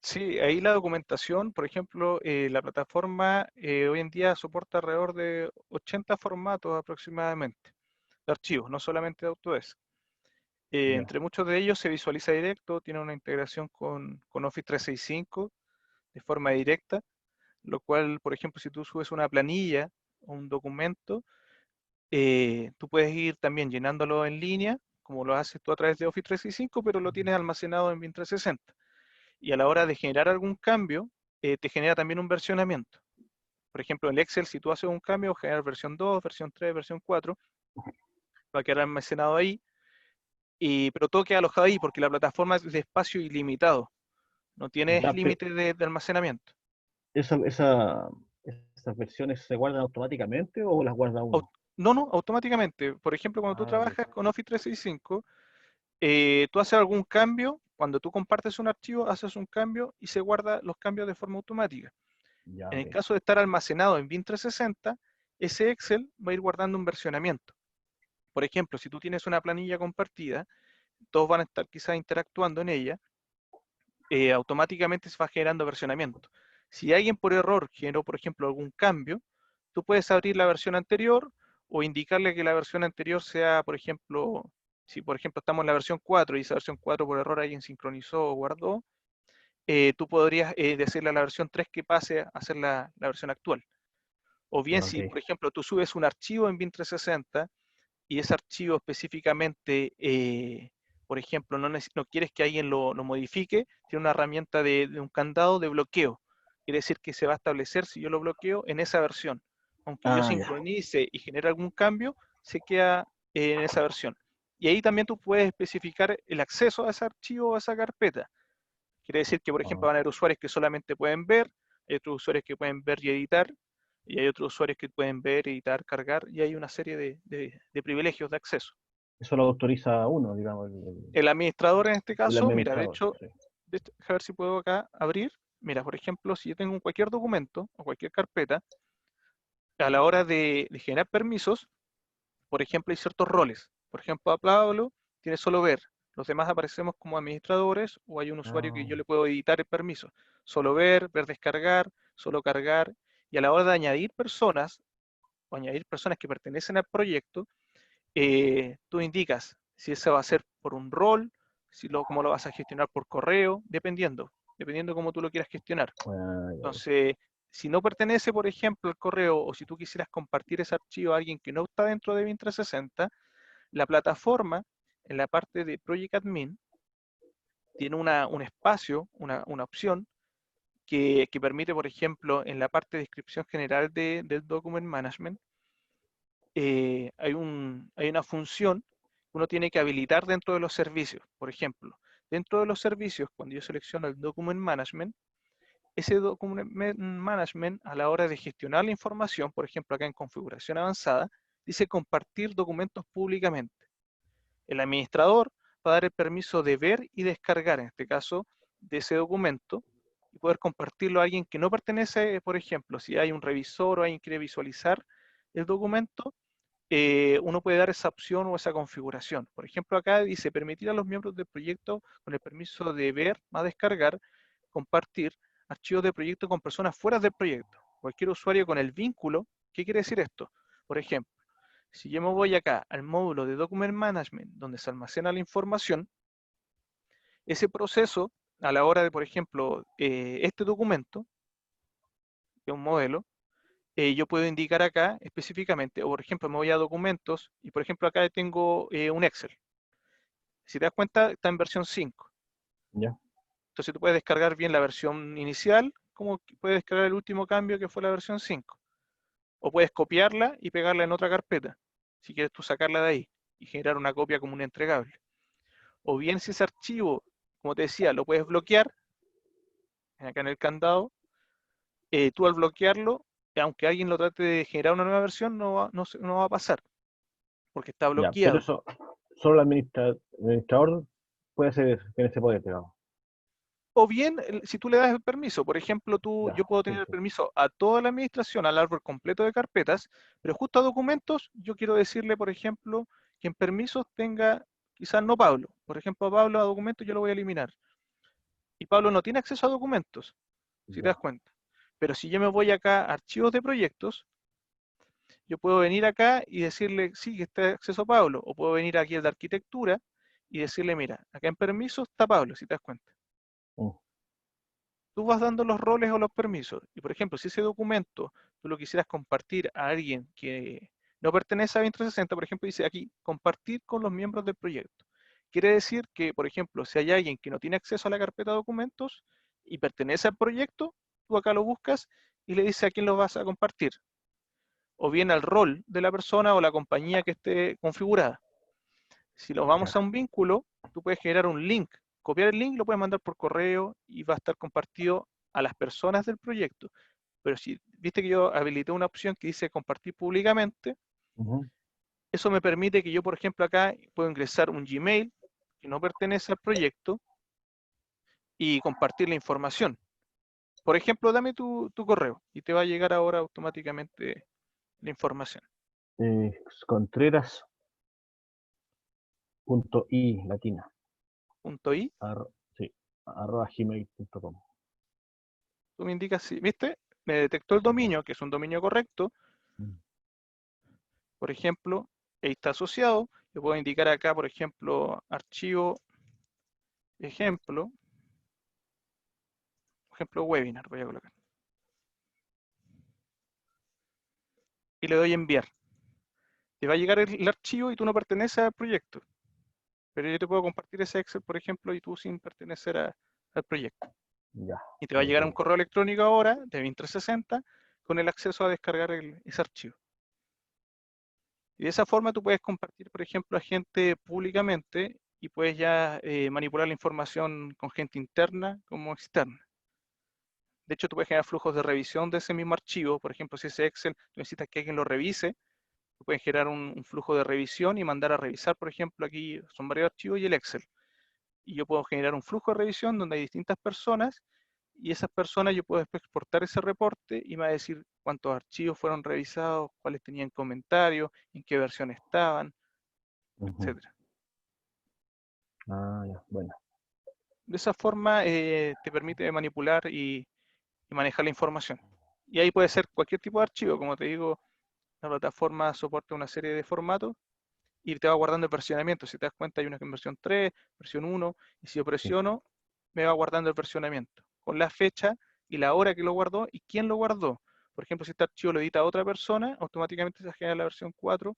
sí, ahí la documentación, por ejemplo, la plataforma hoy en día soporta alrededor de 80 formatos aproximadamente de archivos, no solamente de Autodesk. Ya, Entre muchos de ellos se visualiza directo, tiene una integración con Office 365 de forma directa, lo cual, por ejemplo, si tú subes una planilla o un documento, tú puedes ir también llenándolo en línea, como lo haces tú a través de Office 365, pero lo tienes almacenado en BIM 360. Y a la hora de generar algún cambio, te genera también un versionamiento. Por ejemplo, en el Excel, si tú haces un cambio, generar versión 2, versión 3, versión 4, va a quedar almacenado ahí, pero todo queda alojado ahí porque la plataforma es de espacio ilimitado, no tienes ya, límite de almacenamiento. esa, esa, ¿esas versiones se guardan automáticamente o las guarda Au- uno? No, no, automáticamente. Por ejemplo, cuando tú Ah, ya, trabajas con Office 365, tú haces algún cambio, cuando tú compartes un archivo, haces un cambio y se guarda los cambios de forma automática. ya, En ok. el caso de estar almacenado en BIM 360, ese Excel va a ir guardando un versionamiento. Por ejemplo, si tú tienes una planilla compartida, todos van a estar quizás interactuando en ella, automáticamente se va generando versionamiento. Si alguien por error generó, por ejemplo, algún cambio, tú puedes abrir la versión anterior o indicarle que la versión anterior sea, por ejemplo, si por ejemplo estamos en la versión 4 y esa versión 4 por error alguien sincronizó o guardó, tú podrías decirle a la versión 3 que pase a ser la versión actual. O bien Ya, si, ok. por ejemplo, tú subes un archivo en BIM 360 y ese archivo específicamente, por ejemplo, no quieres que alguien lo modifique, tiene una herramienta de un candado de bloqueo. Quiere decir que se va a establecer si yo lo bloqueo en esa versión. Aunque yo Ah, ya. sincronice y genere algún cambio, se queda en esa versión. Y ahí también tú puedes especificar el acceso a ese archivo o a esa carpeta. Quiere decir que, por ejemplo, Ah, van a haber usuarios que solamente pueden ver, hay otros usuarios que pueden ver y editar, y hay otros usuarios que pueden ver, editar, cargar, y hay una serie de privilegios de acceso. eso lo autoriza uno, digamos, El administrador en este el caso, mira, administrador. Sí. a ver si puedo acá abrir. Mira, por ejemplo, si yo tengo cualquier documento o cualquier carpeta, a la hora de generar permisos, por ejemplo, hay ciertos roles. Por ejemplo, a Pablo tiene solo ver. Los demás aparecemos como administradores o hay un usuario que Ah, yo le puedo editar el permiso. Solo ver, ver descargar, solo cargar. Y a la hora de añadir personas o añadir personas que pertenecen al proyecto, tú indicas si eso va a ser por un rol, cómo lo vas a gestionar por correo, dependiendo cómo tú lo quieras gestionar. ah, ya, ya. Entonces, si no pertenece, por ejemplo, al correo o si tú quisieras compartir ese archivo a alguien que no está dentro de BIM 360, la plataforma, en la parte de Project Admin, tiene un espacio, una opción que permite, por ejemplo, en la parte de descripción general del Document Management, hay una función que uno tiene que habilitar dentro de los servicios. Por ejemplo, dentro de los servicios, cuando yo selecciono el Document Management, ese Document Management a la hora de gestionar la información, por ejemplo, acá en configuración avanzada, dice compartir documentos públicamente. El administrador va a dar el permiso de ver y descargar, en este caso, de ese documento y poder compartirlo a alguien que no pertenece, por ejemplo, si hay un revisor o alguien quiere visualizar el documento, uno puede dar esa opción o esa configuración. Por ejemplo, acá dice permitir a los miembros del proyecto con el permiso de ver, más descargar, compartir archivos de proyecto con personas fuera del proyecto. Cualquier usuario con el vínculo, ¿qué quiere decir esto? Por ejemplo, si yo me voy acá al módulo de Document Management, donde se almacena la información, ese proceso, a la hora de, por ejemplo, este documento, que es un modelo, yo puedo indicar acá específicamente, o por ejemplo, me voy a documentos y por ejemplo acá tengo un Excel. Si te das cuenta, está en versión 5. Ya. Entonces tú puedes descargar bien la versión inicial, como puedes descargar el último cambio que fue la versión 5. O puedes copiarla y pegarla en otra carpeta, si quieres tú sacarla de ahí y generar una copia como un entregable. O bien si ese archivo, como te decía, lo puedes bloquear, acá en el candado, tú al bloquearlo, aunque alguien lo trate de generar una nueva versión, no va a pasar, porque está Ya, pero bloqueado. eso solo el administrador puede hacer eso, tiene ese poder, digamos. O bien, si tú le das el permiso, por ejemplo, Ya, yo puedo sí, tener el sí. permiso a toda la administración, al árbol completo de carpetas, pero justo a documentos, yo quiero decirle, por ejemplo, que en permisos tenga, quizás no Pablo. Por ejemplo, a Pablo a documentos yo lo voy a eliminar. Y Pablo no tiene acceso a documentos, si te Ya. das cuenta. Pero si yo me voy acá a archivos de proyectos, yo puedo venir acá y decirle, sí, que está acceso a Pablo. O puedo venir aquí al de arquitectura y decirle, mira, acá en permisos está Pablo, si te das cuenta. Mm, Tú vas dando los roles o los permisos. Y por ejemplo, si ese documento tú lo quisieras compartir a alguien que no pertenece a 2060, por ejemplo, dice aquí, compartir con los miembros del proyecto. Quiere decir que, por ejemplo, si hay alguien que no tiene acceso a la carpeta de documentos y pertenece al proyecto, tú acá lo buscas y le dices a quién lo vas a compartir. O bien al rol de la persona o la compañía que esté configurada. Si lo vamos a ya. un vínculo, tú puedes generar un link, copiar el link, lo puedes mandar por correo y va a estar compartido a las personas del proyecto. Pero si viste que yo habilité una opción que dice compartir públicamente, Ujú. eso me permite que yo, por ejemplo, acá puedo ingresar un Gmail que no pertenece al proyecto y compartir la información. Por ejemplo, dame tu correo y te va a llegar ahora automáticamente la información. Eh, Contreras.i latina, .i, sí, @gmail.com. tú me indicas si, ¿viste? Me detectó el Sí. dominio, que es un dominio correcto. Mm, Por ejemplo, ahí está asociado. Yo puedo indicar acá, por ejemplo, archivo, ejemplo, webinar, voy a colocar. Y le doy enviar. Te va a llegar el archivo y tú no perteneces al proyecto. Pero yo te puedo compartir ese Excel, por ejemplo, y tú sin pertenecer al proyecto. ya, Y te va a ok. llegar un correo electrónico ahora de 2360 con el acceso a descargar ese archivo. Y de esa forma tú puedes compartir, por ejemplo, a gente públicamente y puedes ya manipular la información con gente interna como externa. De hecho, tú puedes generar flujos de revisión de ese mismo archivo. Por ejemplo, si ese Excel tú necesitas que alguien lo revise, tú puedes generar un flujo de revisión y mandar a revisar, por ejemplo, aquí son varios archivos y el Excel. Y yo puedo generar un flujo de revisión donde hay distintas personas y esas personas yo puedo después exportar ese reporte y me va a decir cuántos archivos fueron revisados, cuáles tenían comentarios, en qué versión estaban, Ujú. etcétera. Ah, ya, bueno. De esa forma te permite manipular y manejar la información. Y ahí puede ser cualquier tipo de archivo, como te digo, la plataforma soporta una serie de formatos y te va guardando el versionamiento. Si te das cuenta, hay una en versión 3, versión 1, y si yo Sí. presiono, me va guardando el versionamiento con la fecha y la hora que lo guardó y quién lo guardó. Por ejemplo, si este archivo lo edita otra persona, automáticamente se genera la versión 4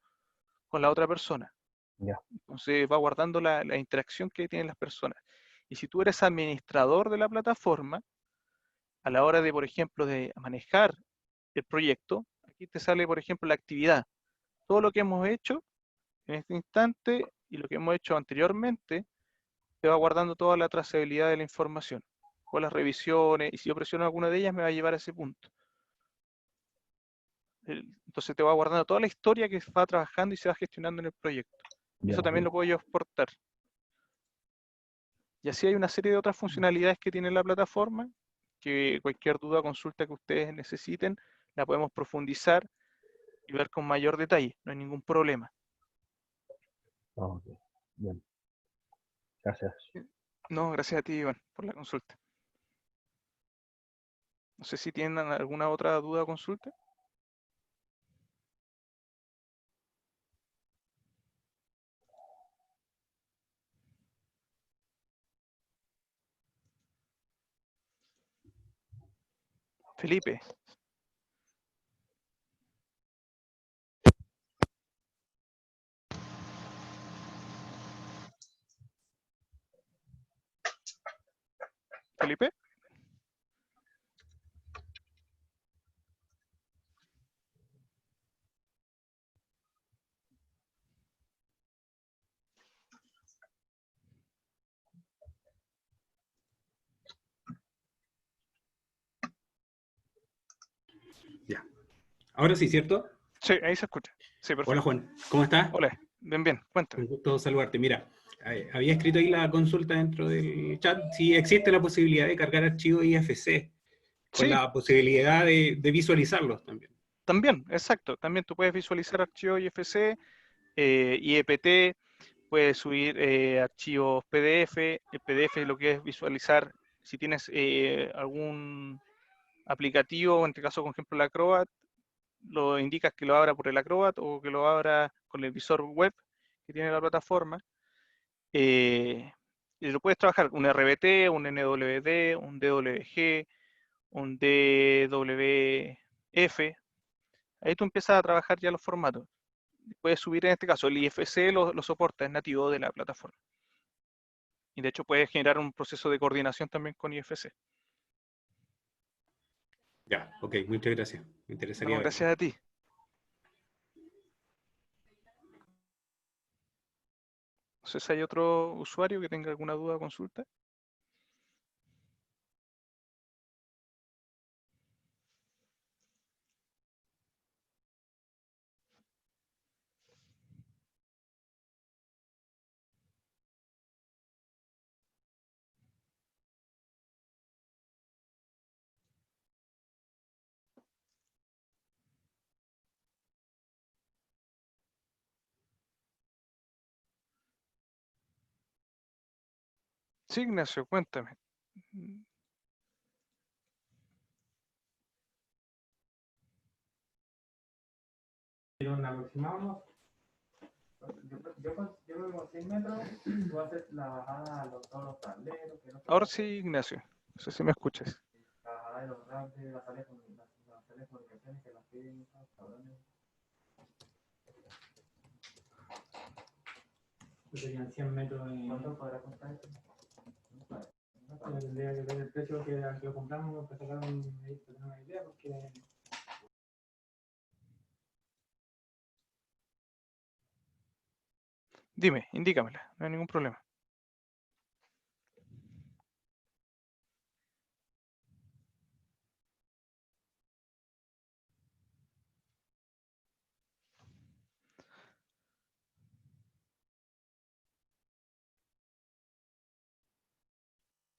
con la otra persona. Ya. Entonces va guardando la interacción que tienen las personas. Y si tú eres administrador de la plataforma, a la hora de, por ejemplo, de manejar el proyecto, aquí te sale, por ejemplo, la actividad. Todo lo que hemos hecho en este instante y lo que hemos hecho anteriormente, te va guardando toda la trazabilidad de la información, con las revisiones, y si yo presiono alguna de ellas me va a llevar a ese punto. Entonces te va guardando toda la historia que se va trabajando y se va gestionando en el proyecto. Y eso Ya, también lo puedo yo exportar. Y así hay una serie de otras funcionalidades que tiene la plataforma, que cualquier duda o consulta que ustedes necesiten, la podemos profundizar y ver con mayor detalle, no hay ningún problema. ok. Bien, gracias. No, gracias a ti, Iván, por la consulta. No sé si tienen alguna otra duda o consulta. Felipe, Felipe, Ya. Ahora sí, ¿cierto? Sí, ahí se escucha. Sí, Hola perfecto. Juan, ¿cómo estás? Hola, bien, bien, cuéntame. Un gusto saludarte. Mira, había escrito ahí la consulta dentro del chat si existe la posibilidad de cargar archivos IFC, con Sí, la posibilidad de visualizarlos también. también, exacto. También tú puedes visualizar archivos IFC, IEPT, puedes subir archivos PDF. El PDF lo que es visualizar, si tienes algún aplicativo, en este caso, por ejemplo, el Acrobat, lo indicas que lo abra por el Acrobat o que lo abra con el visor web que tiene la plataforma. Y lo puedes trabajar un RBT, un NWD, un DWG, un DWF. Ahí tú empiezas a trabajar ya los formatos. Puedes subir en este caso el IFC, lo soporta, es nativo de la plataforma. Y de hecho puedes generar un proceso de coordinación también con IFC. Ya, ok, muchas gracias. Me interesaría No, verlo. gracias a ti. No sé si hay otro usuario que tenga alguna duda o consulta. Sí, Ignacio, cuéntame. Un aproximado, yo vivo 100 metros, tú haces la bajada a todos los tableros, que no se Ahora puede sí, hacer, Ignacio. No sé si me escuchas. la bajada de los racks, las telecomunicaciones que las piden esos cabrones. Serían 100 metros en... ¿Cuánto podrá costar eso? No sabe. Tendría que ver el precio al que lo compramos para sacar una idea, porque... Dime, indícamela, no hay ningún problema.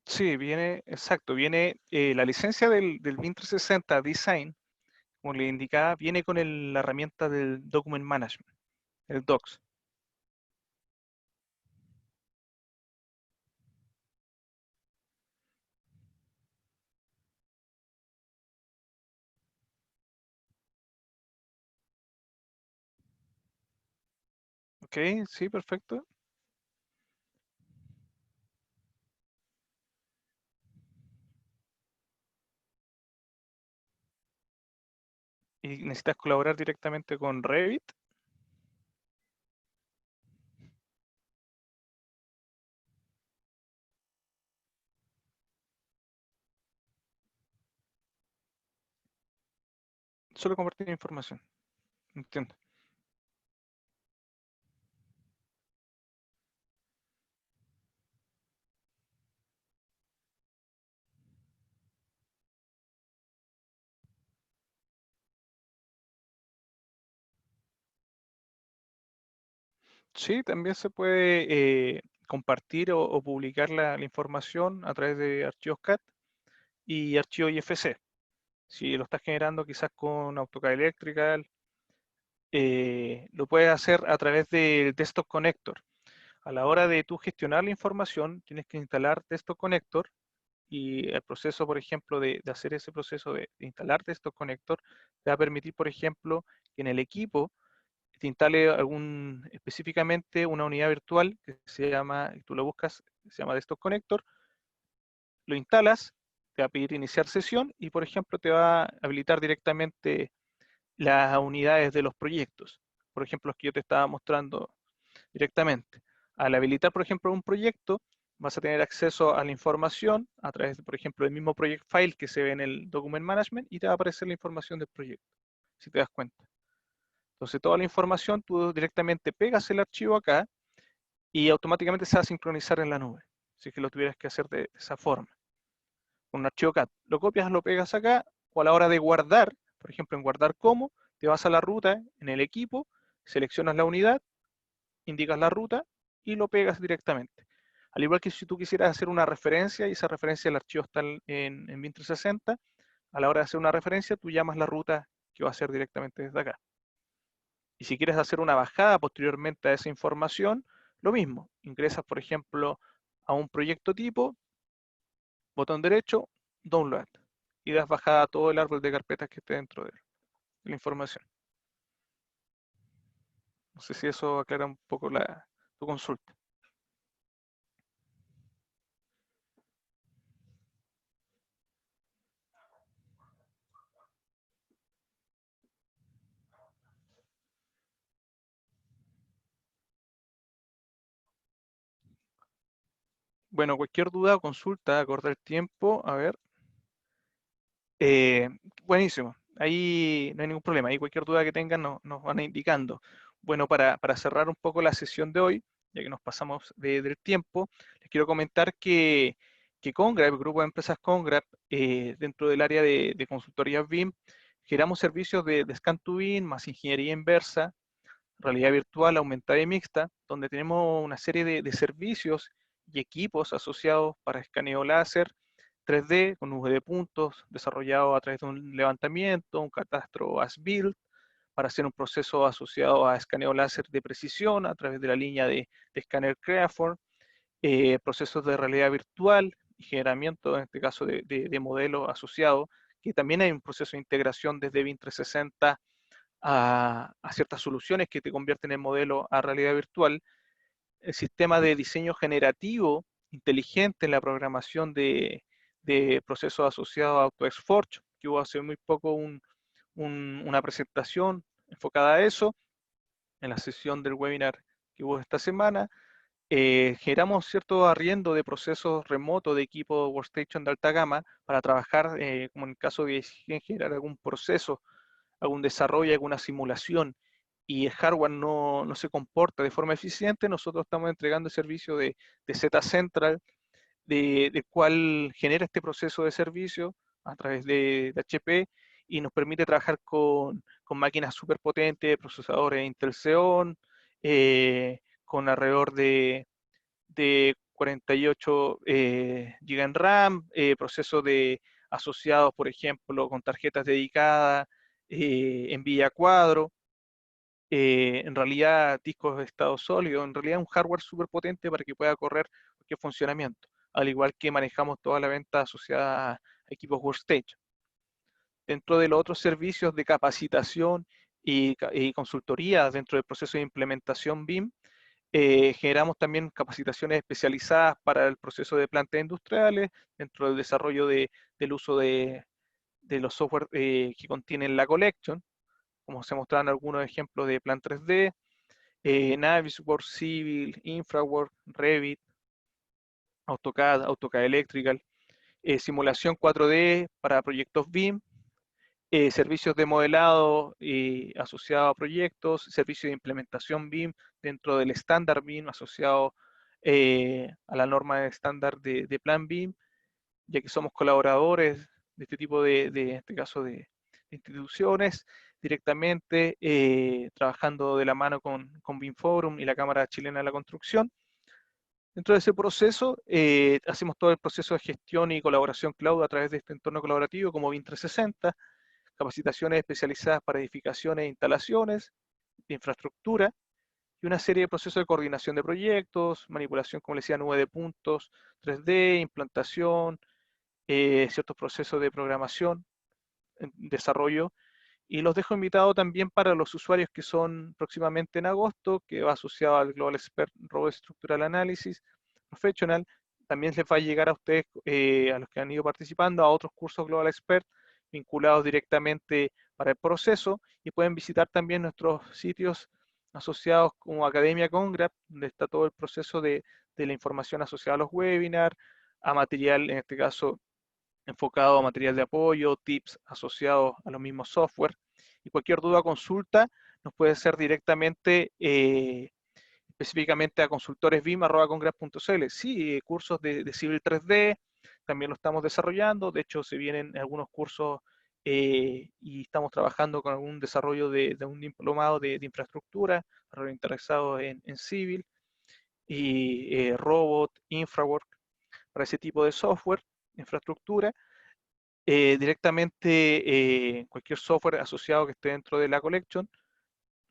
Sí, viene, exacto, viene la licencia del BIM 360 Design, como le indicaba, viene con la herramienta del Document Management, el Docs. Ok, sí, perfecto. ¿Y necesitas colaborar directamente con Revit? Solo compartir información. Entiendo. Sí, también se puede compartir o publicar la información a través de archivos CAD y archivos IFC. Si lo estás generando quizás con AutoCAD Electrical, lo puedes hacer a través del Desktop Connector. A la hora de tú gestionar la información, tienes que instalar Desktop Connector y el proceso, por ejemplo, de hacer ese proceso de instalar Desktop Connector, te va a permitir, por ejemplo, que en el equipo te instale específicamente una unidad virtual que se llama, tú lo buscas, se llama Desktop Connector, lo instalas, te va a pedir iniciar sesión y, por ejemplo, te va a habilitar directamente las unidades de los proyectos. Por ejemplo, los que yo te estaba mostrando directamente. Al habilitar, por ejemplo, un proyecto, vas a tener acceso a la información a través, por ejemplo, del mismo project file que se ve en el Document Management y te va a aparecer la información del proyecto, si te das cuenta. Entonces, toda la información tú directamente pegas el archivo acá y automáticamente se va a sincronizar en la nube, si es que lo tuvieras que hacer de esa forma. Con un archivo CAD, lo copias, lo pegas acá, o a la hora de guardar, Por ejemplo, en guardar como, te vas a la ruta en el equipo, seleccionas la unidad, indicas la ruta y lo pegas directamente. Al igual que si tú quisieras hacer una referencia y esa referencia del archivo está en Bin 360, a la hora de hacer una referencia, tú llamas la ruta que va a ser directamente desde acá. Y si quieres hacer una bajada posteriormente a esa información, lo mismo. Ingresas, por ejemplo, a un proyecto tipo, botón derecho, download. Y das bajada a todo el árbol de carpetas que esté dentro de la información. No sé si eso aclara un poco tu consulta. Bueno, cualquier duda o consulta, acordar el tiempo, a ver. Eh, Buenísimo, ahí no hay ningún problema, ahí cualquier duda que tengan nos van indicando. Bueno, para cerrar un poco la sesión de hoy, ya que nos pasamos del tiempo, les quiero comentar que Congrap, el grupo de empresas Congrap, dentro del área de consultoría BIM, generamos servicios de Scan to BIM, más ingeniería inversa, realidad virtual aumentada y mixta, donde tenemos una serie de servicios y equipos asociados para escaneo láser 3D con nube de puntos, desarrollado a través de un levantamiento, un catastro as-built, para hacer un proceso asociado a escaneo láser de precisión a través de la línea de escáner Creaform, procesos de realidad virtual y generamiento, en este caso de modelo asociado, que también hay un proceso de integración desde BIM 360 a ciertas soluciones que te convierten en modelo a realidad virtual, el sistema de diseño generativo inteligente en la programación de procesos asociados a AutoXForge, que hubo hace muy poco una presentación enfocada a eso, en la sesión del webinar que hubo esta semana. Generamos cierto arriendo de procesos remotos de equipo Workstation de alta gama para trabajar, como en el caso de generar algún proceso, algún desarrollo, alguna simulación, y el hardware no se comporta de forma eficiente, nosotros estamos entregando el servicio de Z-Central, del cual genera este proceso de servicio a través de HP y nos permite trabajar con máquinas súper potentes, procesadores Intel Xeon, con alrededor de 48 GB en RAM, procesos asociados, por ejemplo, con tarjetas dedicadas, en vía cuadro, en realidad discos de estado sólido, en realidad un hardware súper potente para que pueda correr cualquier funcionamiento, al igual que manejamos toda la venta asociada a equipos Workstation. Dentro de los otros servicios de capacitación y consultoría dentro del proceso de implementación BIM, generamos también capacitaciones especializadas para el proceso de plantas industriales, dentro del desarrollo del uso de los software que contienen la collection, como se mostraron algunos ejemplos de Plan 3D, Navisworks, Civil, Infraworks, Revit, AutoCAD, AutoCAD Electrical, simulación 4D para proyectos BIM, servicios de modelado asociados a proyectos, servicios de implementación BIM dentro del estándar BIM asociado a la norma estándar de Plan BIM, ya que somos colaboradores de este tipo en este caso, de instituciones, directamente trabajando de la mano con BIM Forum y la Cámara Chilena de la Construcción. Dentro de ese proceso, hacemos todo el proceso de gestión y colaboración cloud a través de este entorno colaborativo como BIM 360, capacitaciones especializadas para edificaciones e instalaciones, de infraestructura, y una serie de procesos de coordinación de proyectos, manipulación, como les decía, nube de puntos, 3D, implantación, ciertos procesos de programación, desarrollo, y los dejo invitados también para los usuarios que son próximamente en agosto, que va asociado al Global Expert Robot Structural Analysis Professional. También les va a llegar a ustedes, a los que han ido participando, a otros cursos Global Expert vinculados directamente para el proceso, y pueden visitar también nuestros sitios asociados como Academia Congrap, donde está todo el proceso de la información asociada a los webinars, a material, en este caso, enfocado a material de apoyo, tips asociados a los mismos software. Y cualquier duda o consulta nos puede hacer directamente, específicamente a consultoresbim@congrap.cl. Sí, cursos de Civil 3D, también lo estamos desarrollando. De hecho, se vienen algunos cursos y estamos trabajando con algún desarrollo de un diplomado de infraestructura, interesados en civil, y robot, infrawork, para ese tipo de software, infraestructura. Directamente cualquier software asociado que esté dentro de la collection,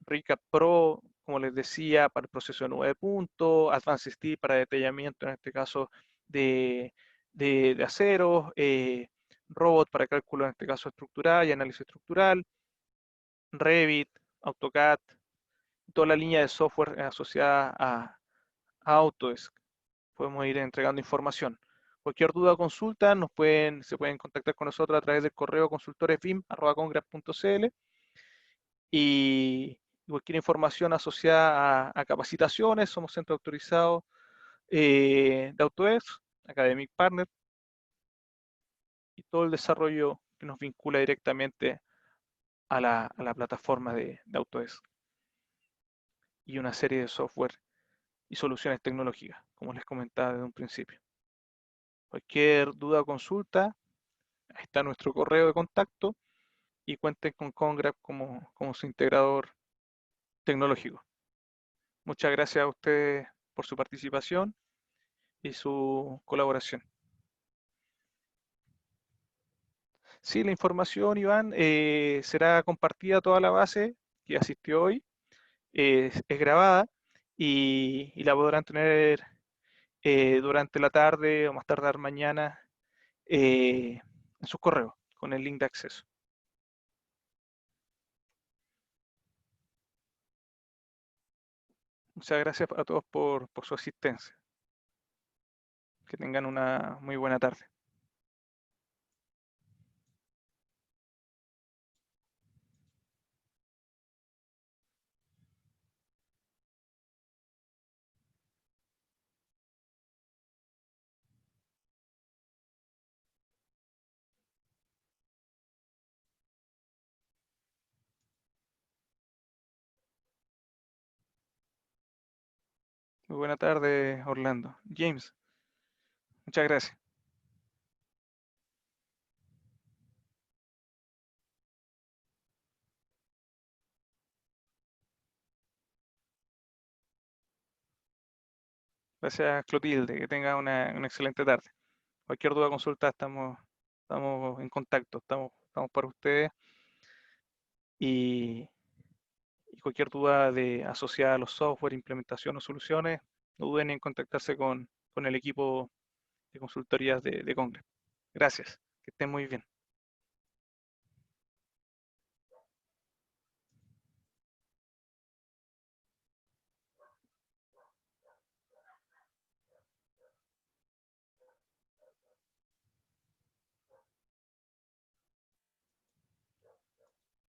RICAD Pro, como les decía, para el proceso de 9 puntos, Advanced Steel para detallamiento, en este caso, de aceros, Robot para cálculo, en este caso, estructural y análisis estructural, Revit, AutoCAD, toda la línea de software asociada a Autodesk. Podemos ir entregando información. Cualquier duda o consulta se pueden contactar con nosotros a través del correo consultoresbim@congrap.cl, y cualquier información asociada a capacitaciones. Somos centro autorizado de Autodesk, Academic Partner, y todo el desarrollo que nos vincula directamente a la plataforma de Autodesk, y una serie de software y soluciones tecnológicas, como les comentaba desde un principio. Cualquier duda o consulta, ahí está nuestro correo de contacto, y cuenten con Congrap como su integrador tecnológico. Muchas gracias a ustedes por su participación y su colaboración. Sí, la información, Iván, será compartida, toda la base que asistió hoy, es grabada, y la podrán tener durante la tarde o más tardar mañana en sus correos con el link de acceso. Muchas gracias a todos por su asistencia. Que tengan una muy buena tarde. Muy buena tarde, Orlando. James, muchas gracias. Gracias, Clotilde. Que tenga una excelente tarde. Cualquier duda o consulta, estamos en contacto, estamos para ustedes. Y cualquier duda asociada a los software, implementación o soluciones, no duden en contactarse con el equipo de consultorías de Congress. Gracias, que estén muy bien.